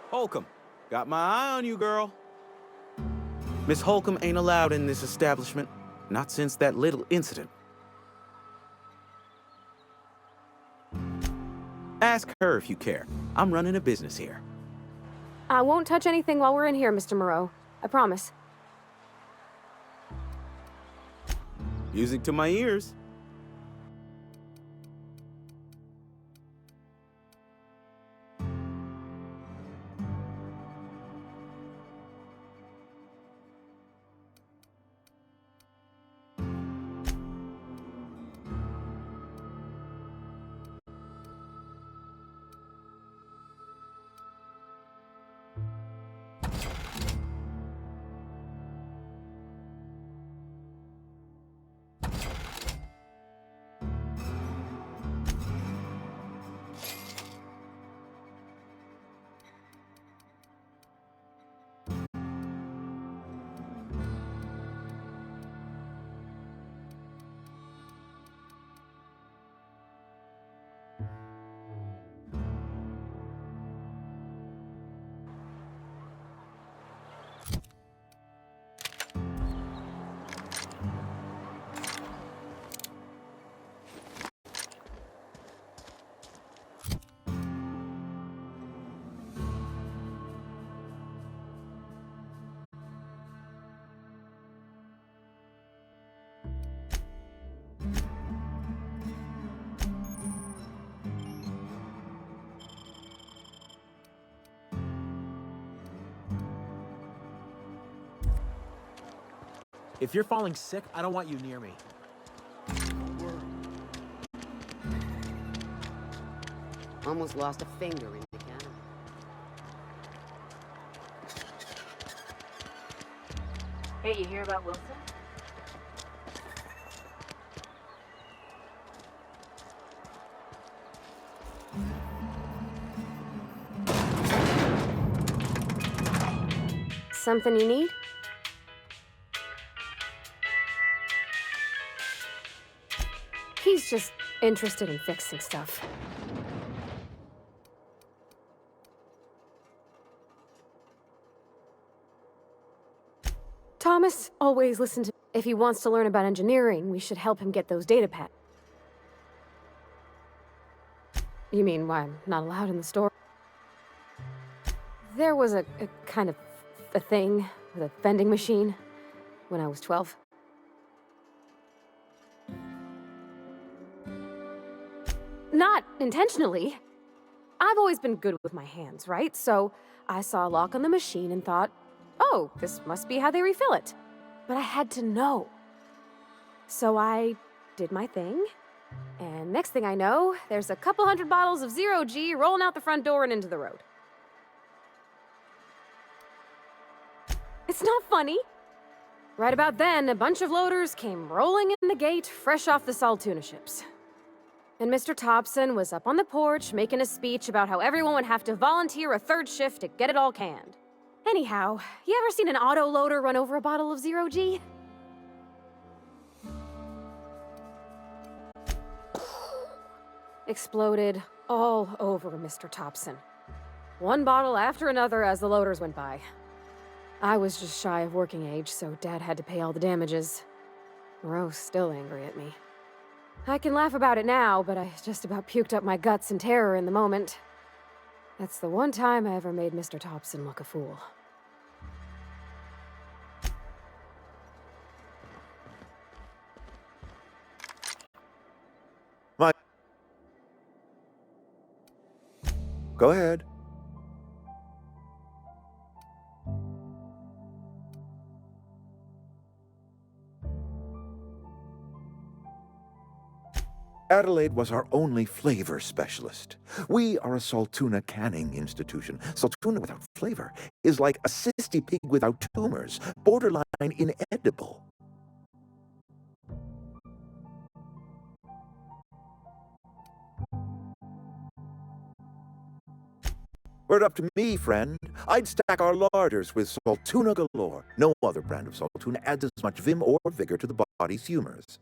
Holcomb, got my eye on you, girl. Miss Holcomb ain't allowed in this establishment. Not since that little incident. Ask her if you care. I'm running a business here. I won't touch anything while we're in here, Mr. Moreau. I promise. Music to my ears. If you're falling sick, I don't want you near me. Almost lost a finger in the cannon. Hey, you hear about Wilson? Something you need? He's just interested in fixing stuff. Thomas always listened to... If he wants to learn about engineering, we should help him get those data pads. You mean why I'm not allowed in the store? There was a kind of a thing with a vending machine when I was 12. Not intentionally. I've always been good with my hands, right? So I saw a lock on the machine and thought, oh, this must be how they refill it. But I had to know. So I did my thing, and next thing I know, there's a couple hundred bottles of 0G rolling out the front door and into the road. It's not funny. Right about then, a bunch of loaders came rolling in the gate, fresh off the Saltuna ships. And Mr. Thompson was up on the porch making a speech about how everyone would have to volunteer a third shift to get it all canned. Anyhow, you ever seen an auto loader run over a bottle of 0G? Exploded all over Mr. Thompson. One bottle after another as the loaders went by. I was just shy of working age, so Dad had to pay all the damages. Rose still angry at me. I can laugh about it now, but I just about puked up my guts in terror in the moment. That's the one time I ever made Mr. Thompson look a fool. Go ahead. Adelaide was our only flavor specialist. We are a Saltuna canning institution. Saltuna without flavor is like a cysty pig without tumors, borderline inedible. Were it up to me, friend, I'd stack our larders with Saltuna galore. No other brand of Saltuna adds as much vim or vigor to the body's humors.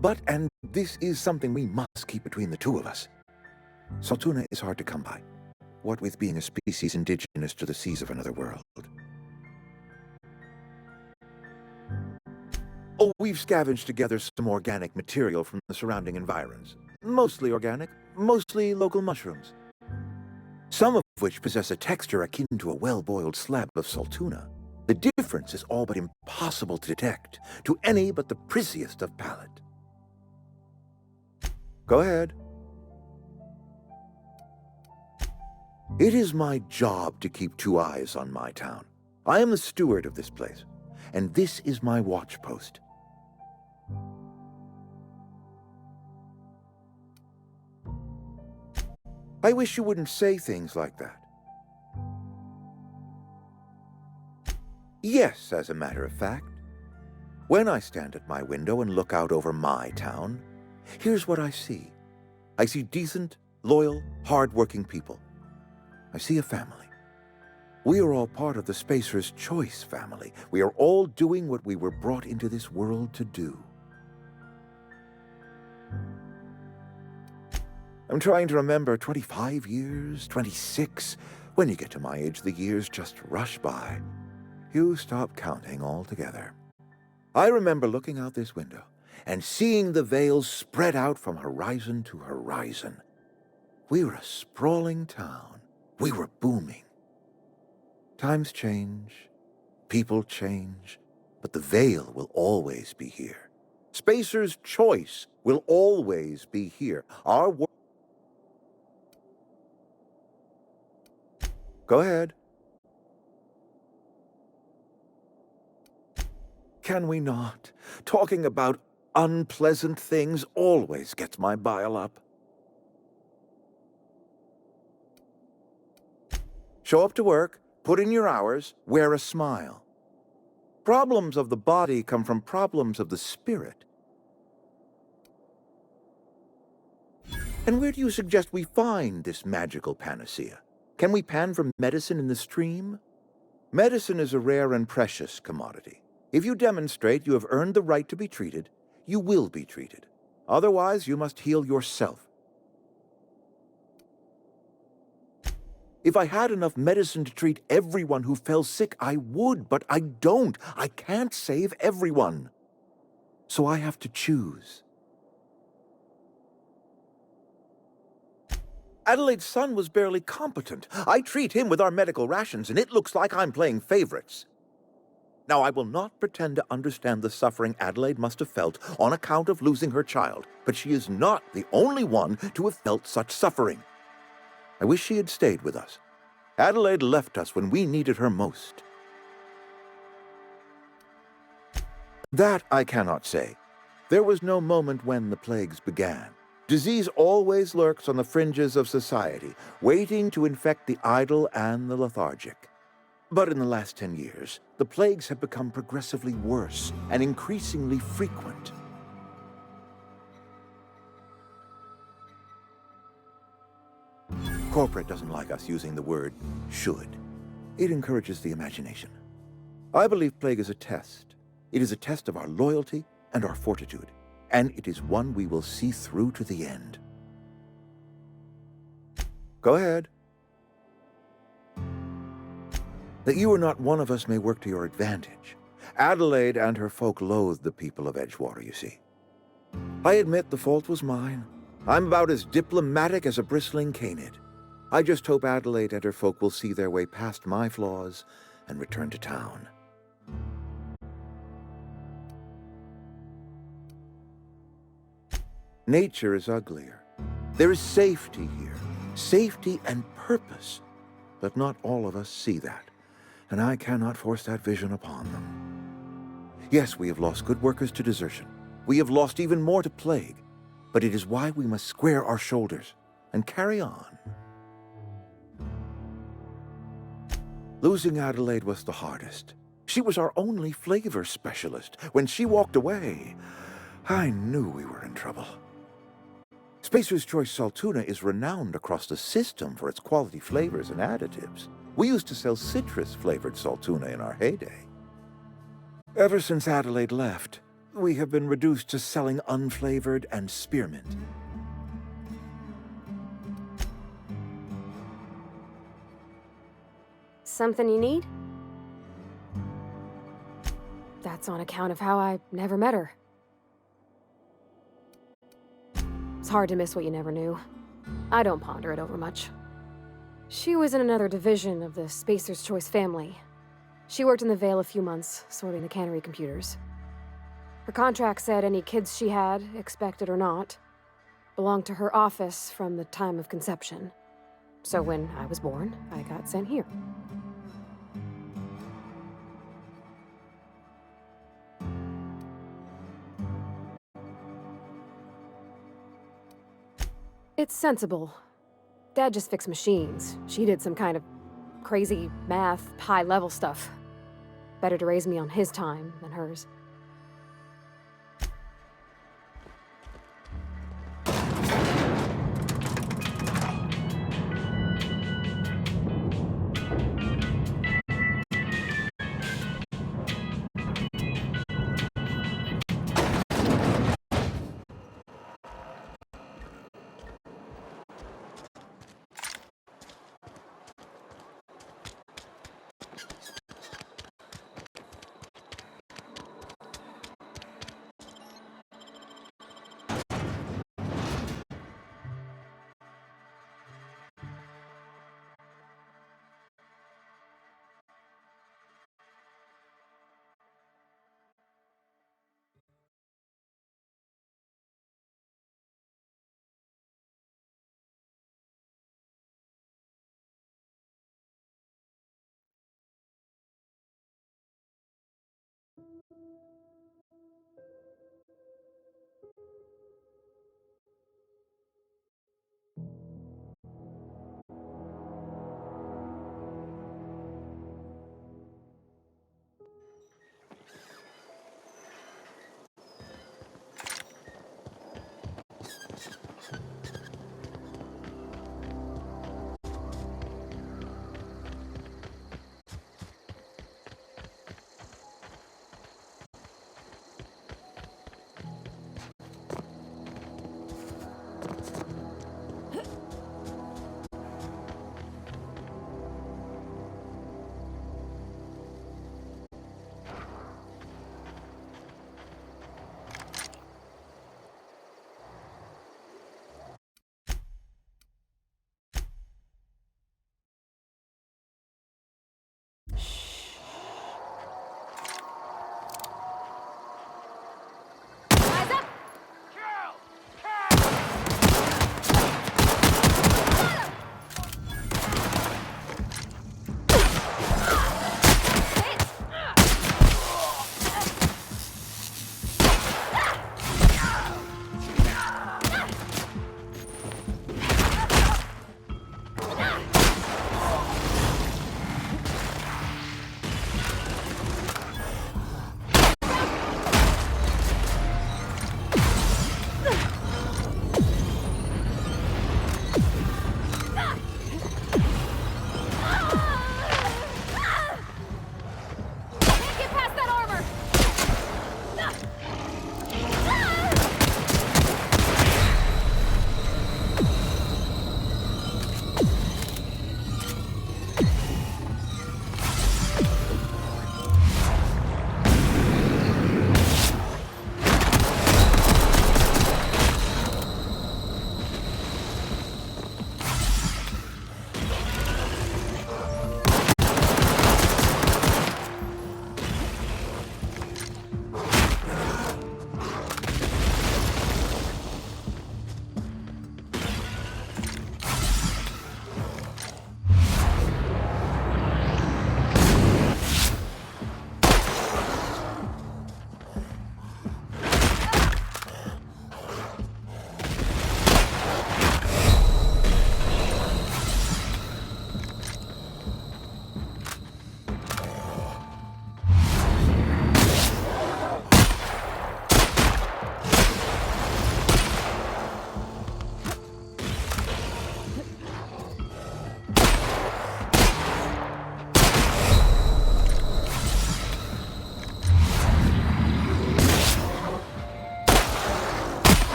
But, and this is something we must keep between the two of us, Saltuna is hard to come by, what with being a species indigenous to the seas of another world. Oh, we've scavenged together some organic material from the surrounding environs. Mostly organic, mostly local mushrooms. Some of which possess a texture akin to a well-boiled slab of Saltuna. The difference is all but impossible to detect to any but the prissiest of palate. Go ahead. It is my job to keep two eyes on my town. I am the steward of this place, and this is my watch post. I wish you wouldn't say things like that. Yes, as a matter of fact. When I stand at my window and look out over my town, here's what I see. I see decent, loyal, hard-working people. I see a family. We are all part of the Spacer's Choice family. We are all doing what we were brought into this world to do. I'm trying to remember 25 years, 26. When you get to my age, the years just rush by. You stop counting altogether. I remember looking out this window and seeing the veils spread out from horizon to horizon. We were a sprawling town. We were booming. Times change, people change, but the veil will always be here. Spacer's Choice will always be here. Our work. Go ahead. Can we not? Talking about unpleasant things always gets my bile up. Show up to work, put in your hours, wear a smile. Problems of the body come from problems of the spirit. And where do you suggest we find this magical panacea? Can we pan for medicine in the stream? Medicine is a rare and precious commodity. If you demonstrate you have earned the right to be treated, you will be treated. Otherwise, you must heal yourself. If I had enough medicine to treat everyone who fell sick, I would, but I don't. I can't save everyone. So I have to choose. Adelaide's son was barely competent. I treat him with our medical rations, and it looks like I'm playing favorites. Now, I will not pretend to understand the suffering Adelaide must have felt on account of losing her child, but she is not the only one to have felt such suffering. I wish she had stayed with us. Adelaide left us when we needed her most. That I cannot say. There was no moment when the plagues began. Disease always lurks on the fringes of society, waiting to infect the idle and the lethargic. But in the last 10 years, the plagues have become progressively worse and increasingly frequent. Corporate doesn't like us using the word should. It encourages the imagination. I believe plague is a test. It is a test of our loyalty and our fortitude, and it is one we will see through to the end. Go ahead. That you are not one of us may work to your advantage. Adelaide and her folk loathe the people of Edgewater, you see. I admit the fault was mine. I'm about as diplomatic as a bristling canid. I just hope Adelaide and her folk will see their way past my flaws and return to town. Nature is uglier. There is safety here, safety and purpose. But not all of us see that, and I cannot force that vision upon them. Yes, we have lost good workers to desertion. We have lost even more to plague, but it is why we must square our shoulders and carry on. Losing Adelaide was the hardest. She was our only flavor specialist. When she walked away, I knew we were in trouble. Spacer's Choice Salt Tuna is renowned across the system for its quality flavors and additives. We used to sell citrus-flavored salt tuna in our heyday. Ever since Adelaide left, we have been reduced to selling unflavored and spearmint. Something you need? That's on account of how I never met her. It's hard to miss what you never knew. I don't ponder it over much. She was in another division of the Spacer's Choice family. She worked in the Vale a few months, sorting the cannery computers. Her contract said any kids she had, expected or not, belonged to her office from the time of conception. So when I was born, I got sent here. It's sensible. Dad just fixed machines. She did some kind of crazy math, high-level stuff. Better to raise me on his time than hers.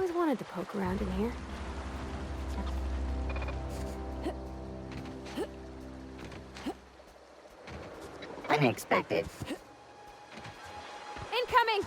always wanted to poke around in here. Unexpected. Incoming!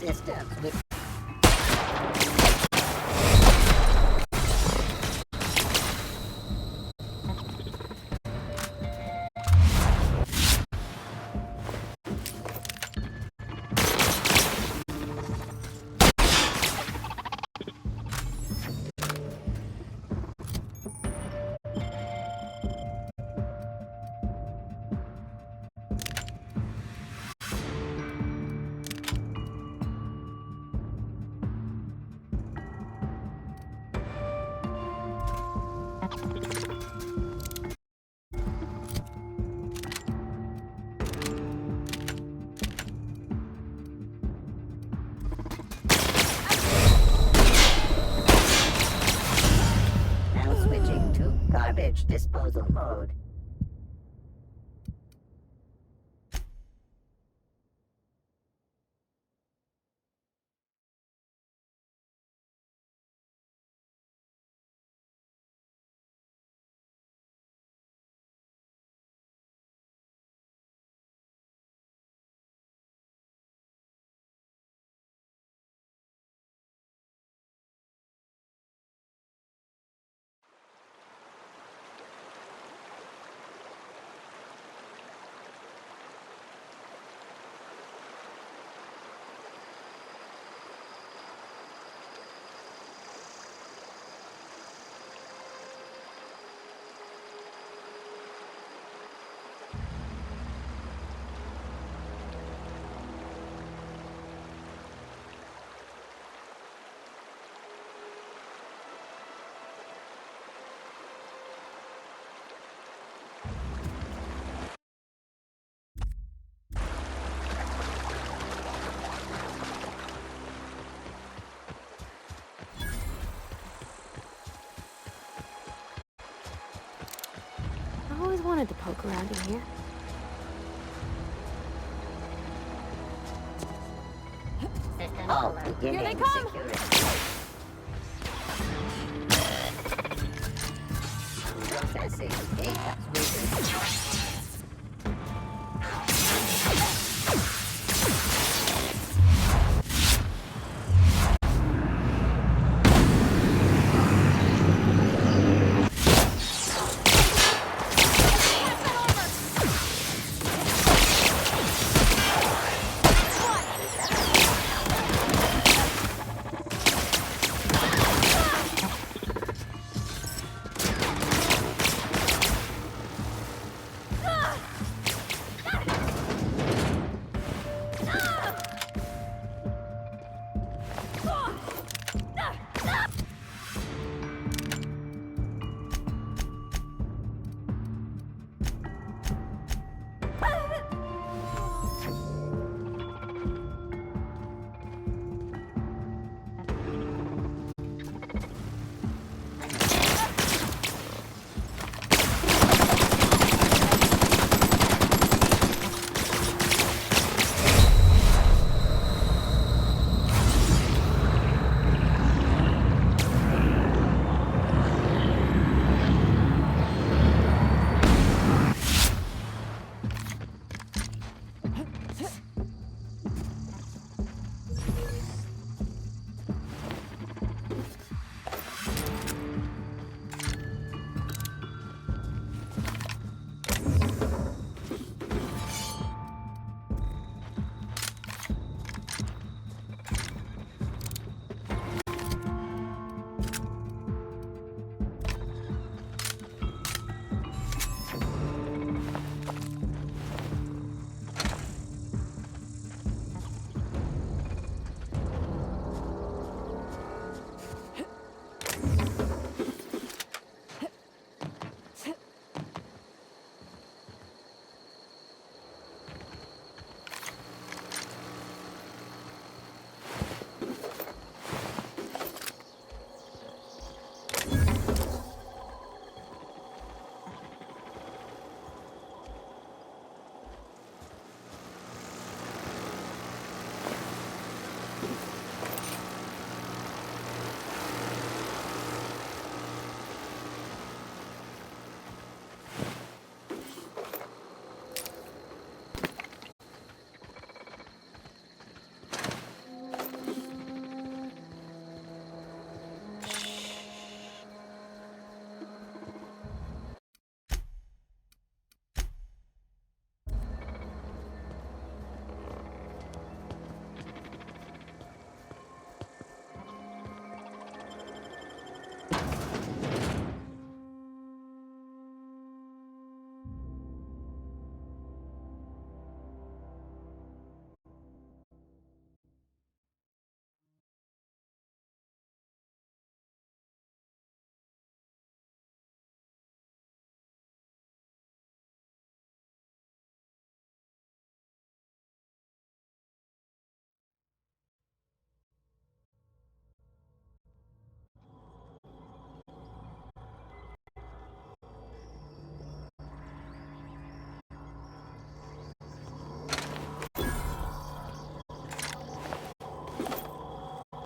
Systems with now switching to garbage disposal mode. I always wanted to poke around in here. All beginning Here they come! security. Processing data switches.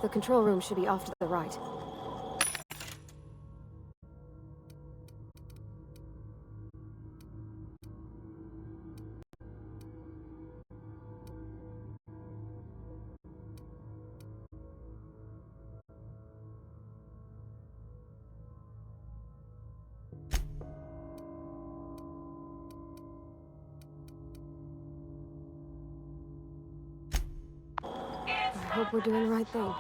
The control room should be off to the right. I hope we're doing the right thing.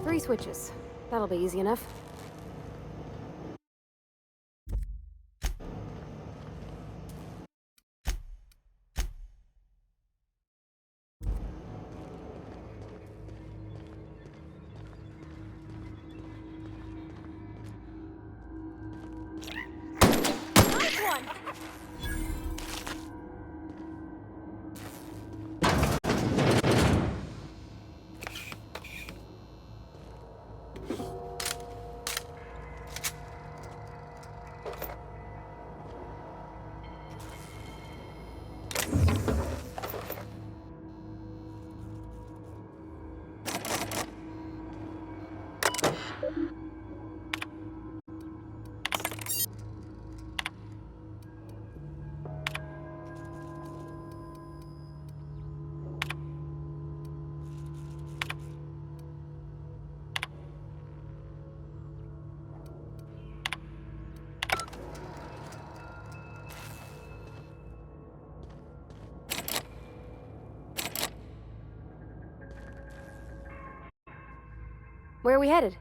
Three switches. That'll be easy enough. Where are we headed?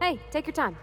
Hey, take your time.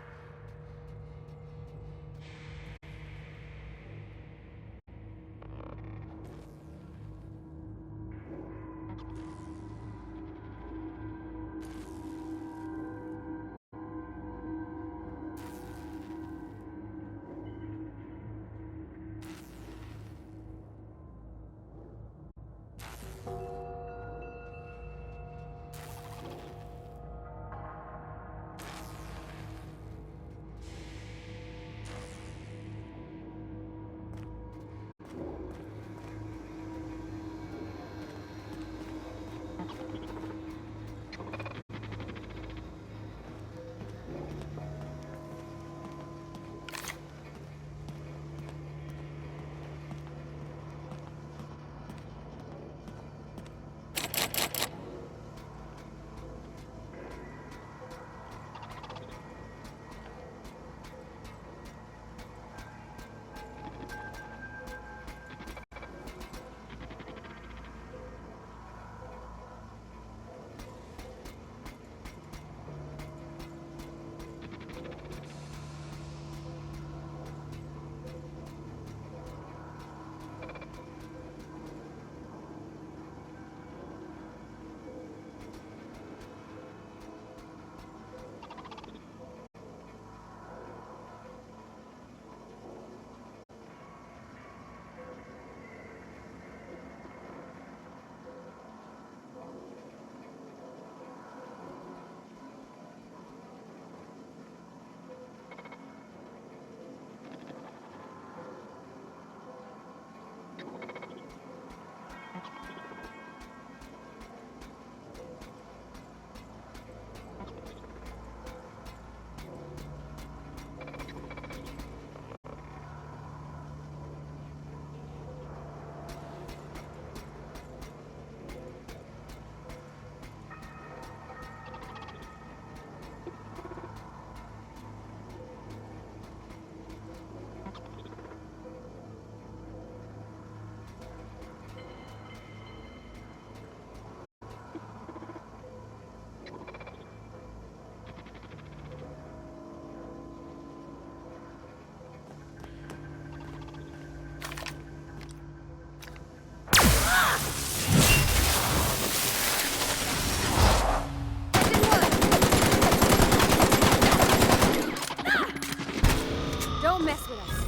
Don't mess with us.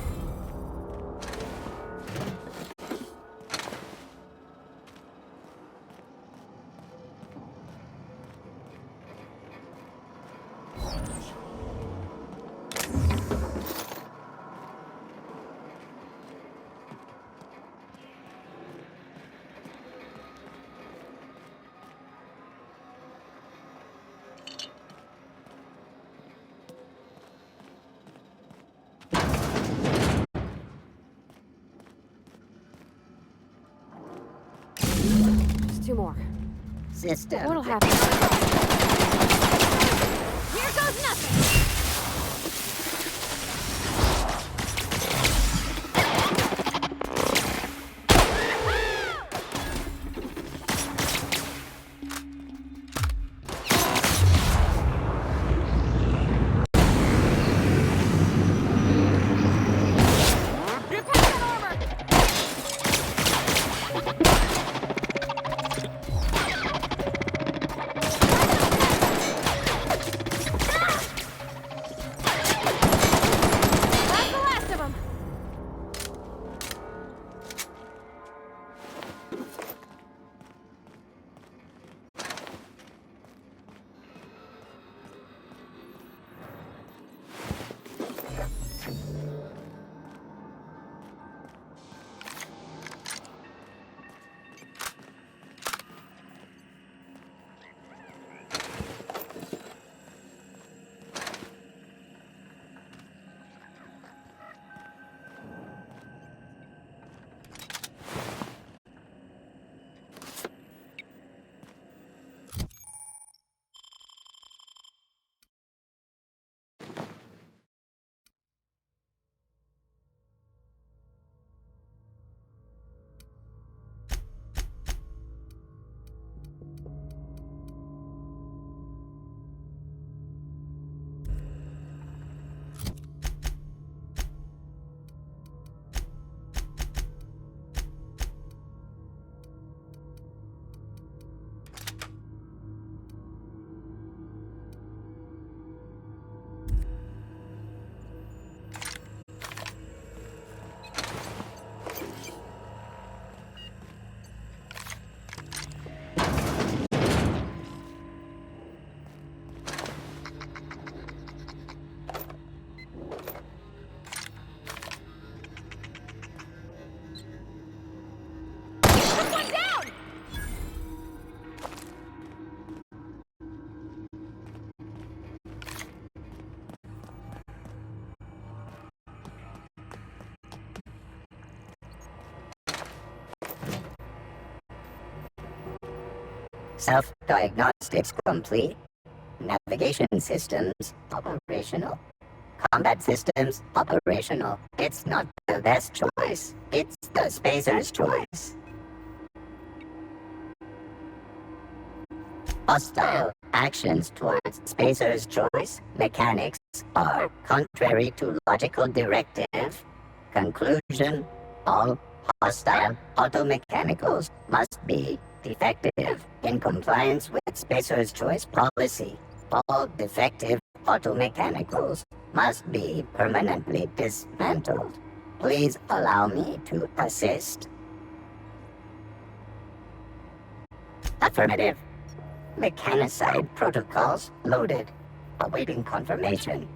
Just two more. Sister. What'll happen? There goes nothing! Self-diagnostics complete. Navigation systems operational. Combat systems operational. It's not the best choice. It's the spacer's choice. Hostile actions towards spacer's choice mechanics are contrary to logical directive. Conclusion: all hostile automechanicals must be defective in compliance with spacer's choice policy. All defective automechanicals must be permanently dismantled. Please allow me to assist. Affirmative. Mechanicide protocols loaded. Awaiting confirmation.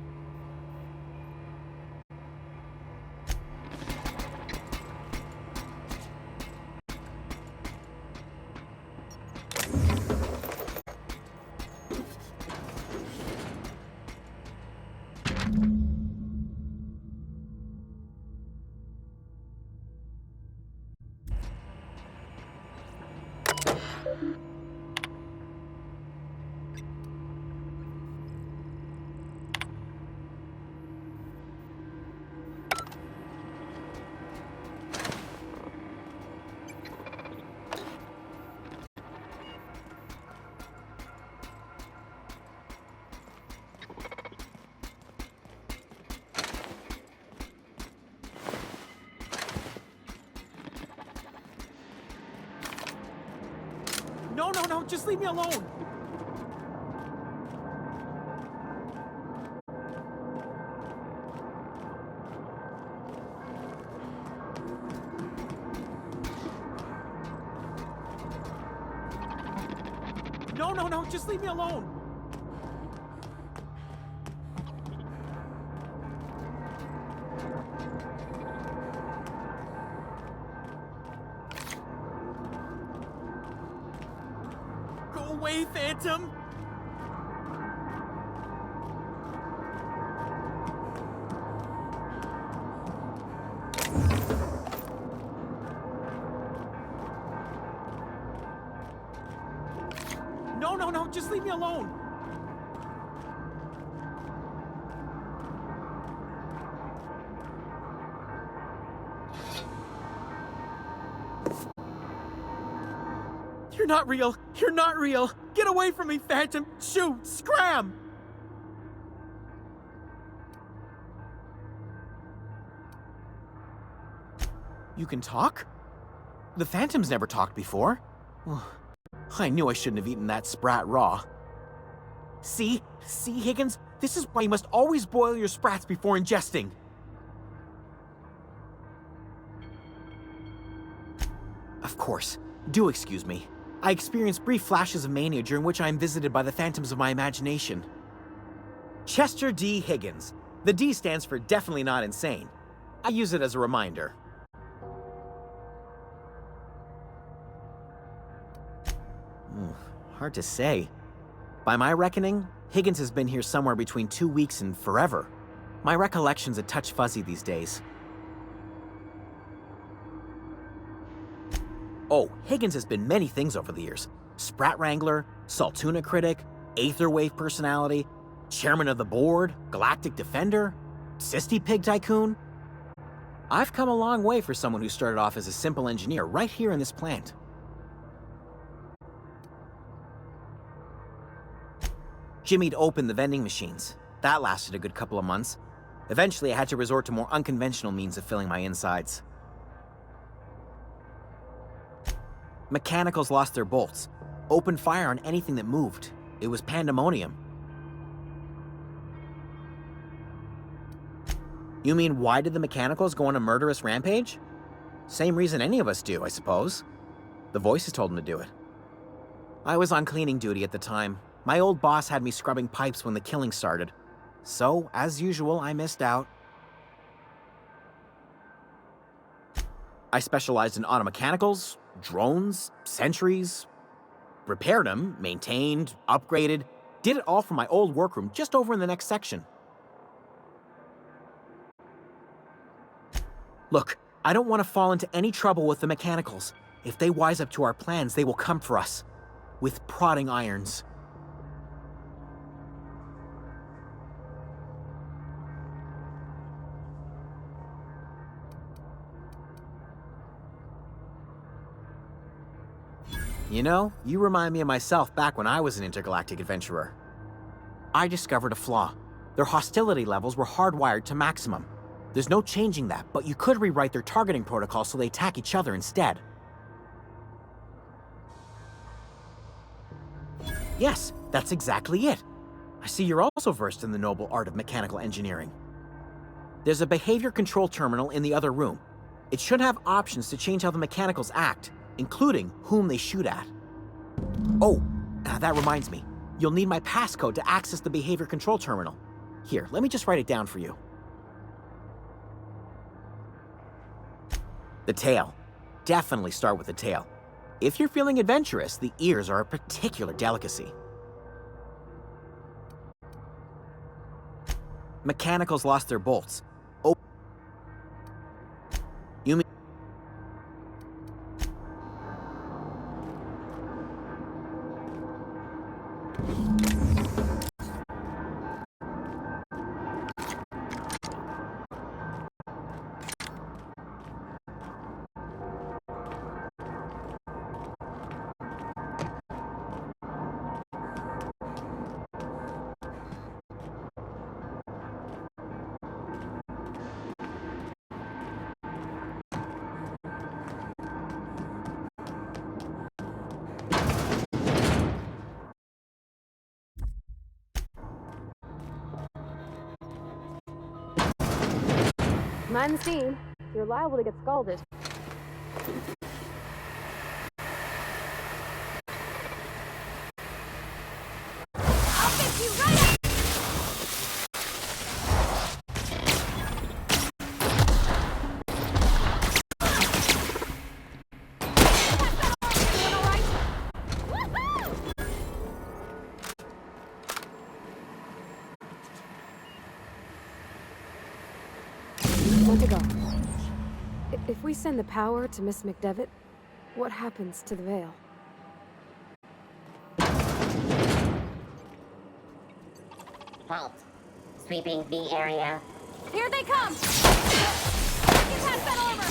No, just leave me alone! No, just leave me alone! Go away, Phantom! No, just leave me alone! You're not real! You're not real! Get away from me, Phantom! Shoot! Scram! You can talk? The Phantom's never talked before. I knew I shouldn't have eaten that sprat raw. See? See, Higgins? This is why you must always boil your sprats before ingesting. Of course. Do excuse me. I experience brief flashes of mania during which I am visited by the phantoms of my imagination. Chester D. Higgins. The D stands for definitely not insane. I use it as a reminder. Hard to say. By my reckoning, Higgins has been here somewhere between 2 weeks and forever. My recollection's a touch fuzzy these days. Oh, Higgins has been many things over the years. Sprat Wrangler, Saltuna Critic, Aetherwave Personality, Chairman of the Board, Galactic Defender, Sisty Pig Tycoon. I've come a long way for someone who started off as a simple engineer right here in this plant. Jimmy'd opened the vending machines. That lasted a good couple of months. Eventually, I had to resort to more unconventional means of filling my insides. Mechanicals lost their bolts. Opened fire on anything that moved. It was pandemonium. You mean, why did the Mechanicals go on a murderous rampage? Same reason any of us do, I suppose. The voices told them to do it. I was on cleaning duty at the time. My old boss had me scrubbing pipes when the killing started. So, as usual, I missed out. I specialized in automechanicals, drones, sentries. Repaired them, maintained, upgraded. Did it all from my old workroom just over in the next section. Look, I don't want to fall into any trouble with the Mechanicals. If they wise up to our plans, they will come for us. With prodding irons. You know, you remind me of myself back when I was an intergalactic adventurer. I discovered a flaw. Their hostility levels were hardwired to maximum. There's no changing that, but you could rewrite their targeting protocol so they attack each other instead. Yes, that's exactly it. I see you're also versed in the noble art of mechanical engineering. There's a behavior control terminal in the other room. It should have options to change how the Mechanicals act, including whom they shoot at. Oh, that reminds me. You'll need my passcode to access the behavior control terminal. Here, let me just write it down for you. The tail. Definitely start with the tail. If you're feeling adventurous, the ears are a particular delicacy. Mechanicals lost their bolts. Oh, you mean... Mind the steam. You're liable to get scalded. I'll fix you right up! Want to go. If we send the power to Miss McDevitt, what happens to the Veil? Halt. Sweeping the area. Here they come! Get past that armor!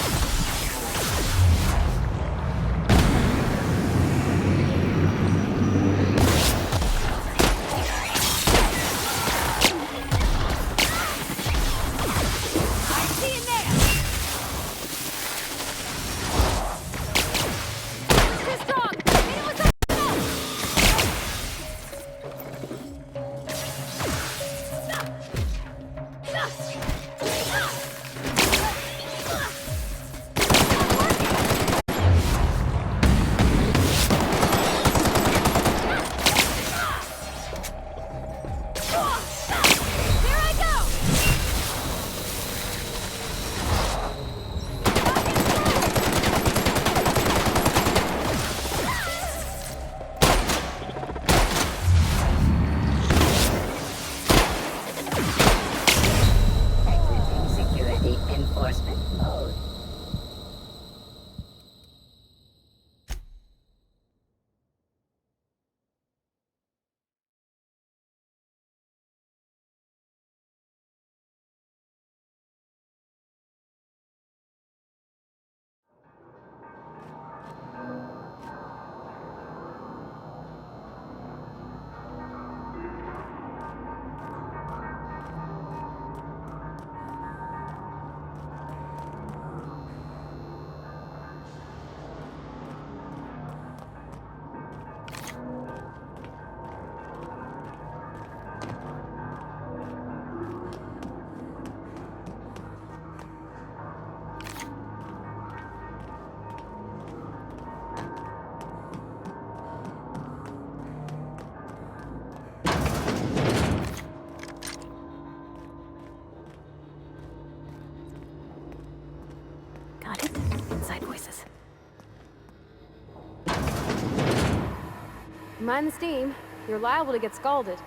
Mind the steam. You're liable to get scalded.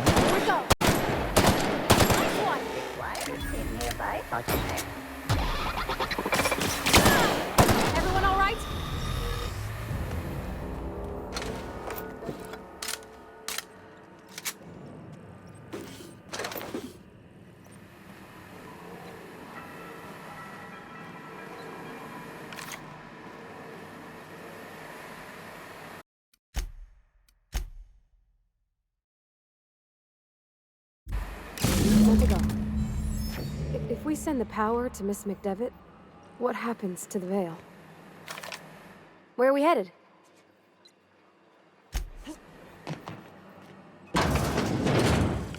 Here we go. Nice one. Everyone all right? Good to go. If we send the power to Miss McDevitt, what happens to the Veil? Where are we headed?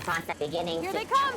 Concept beginning. Here they come!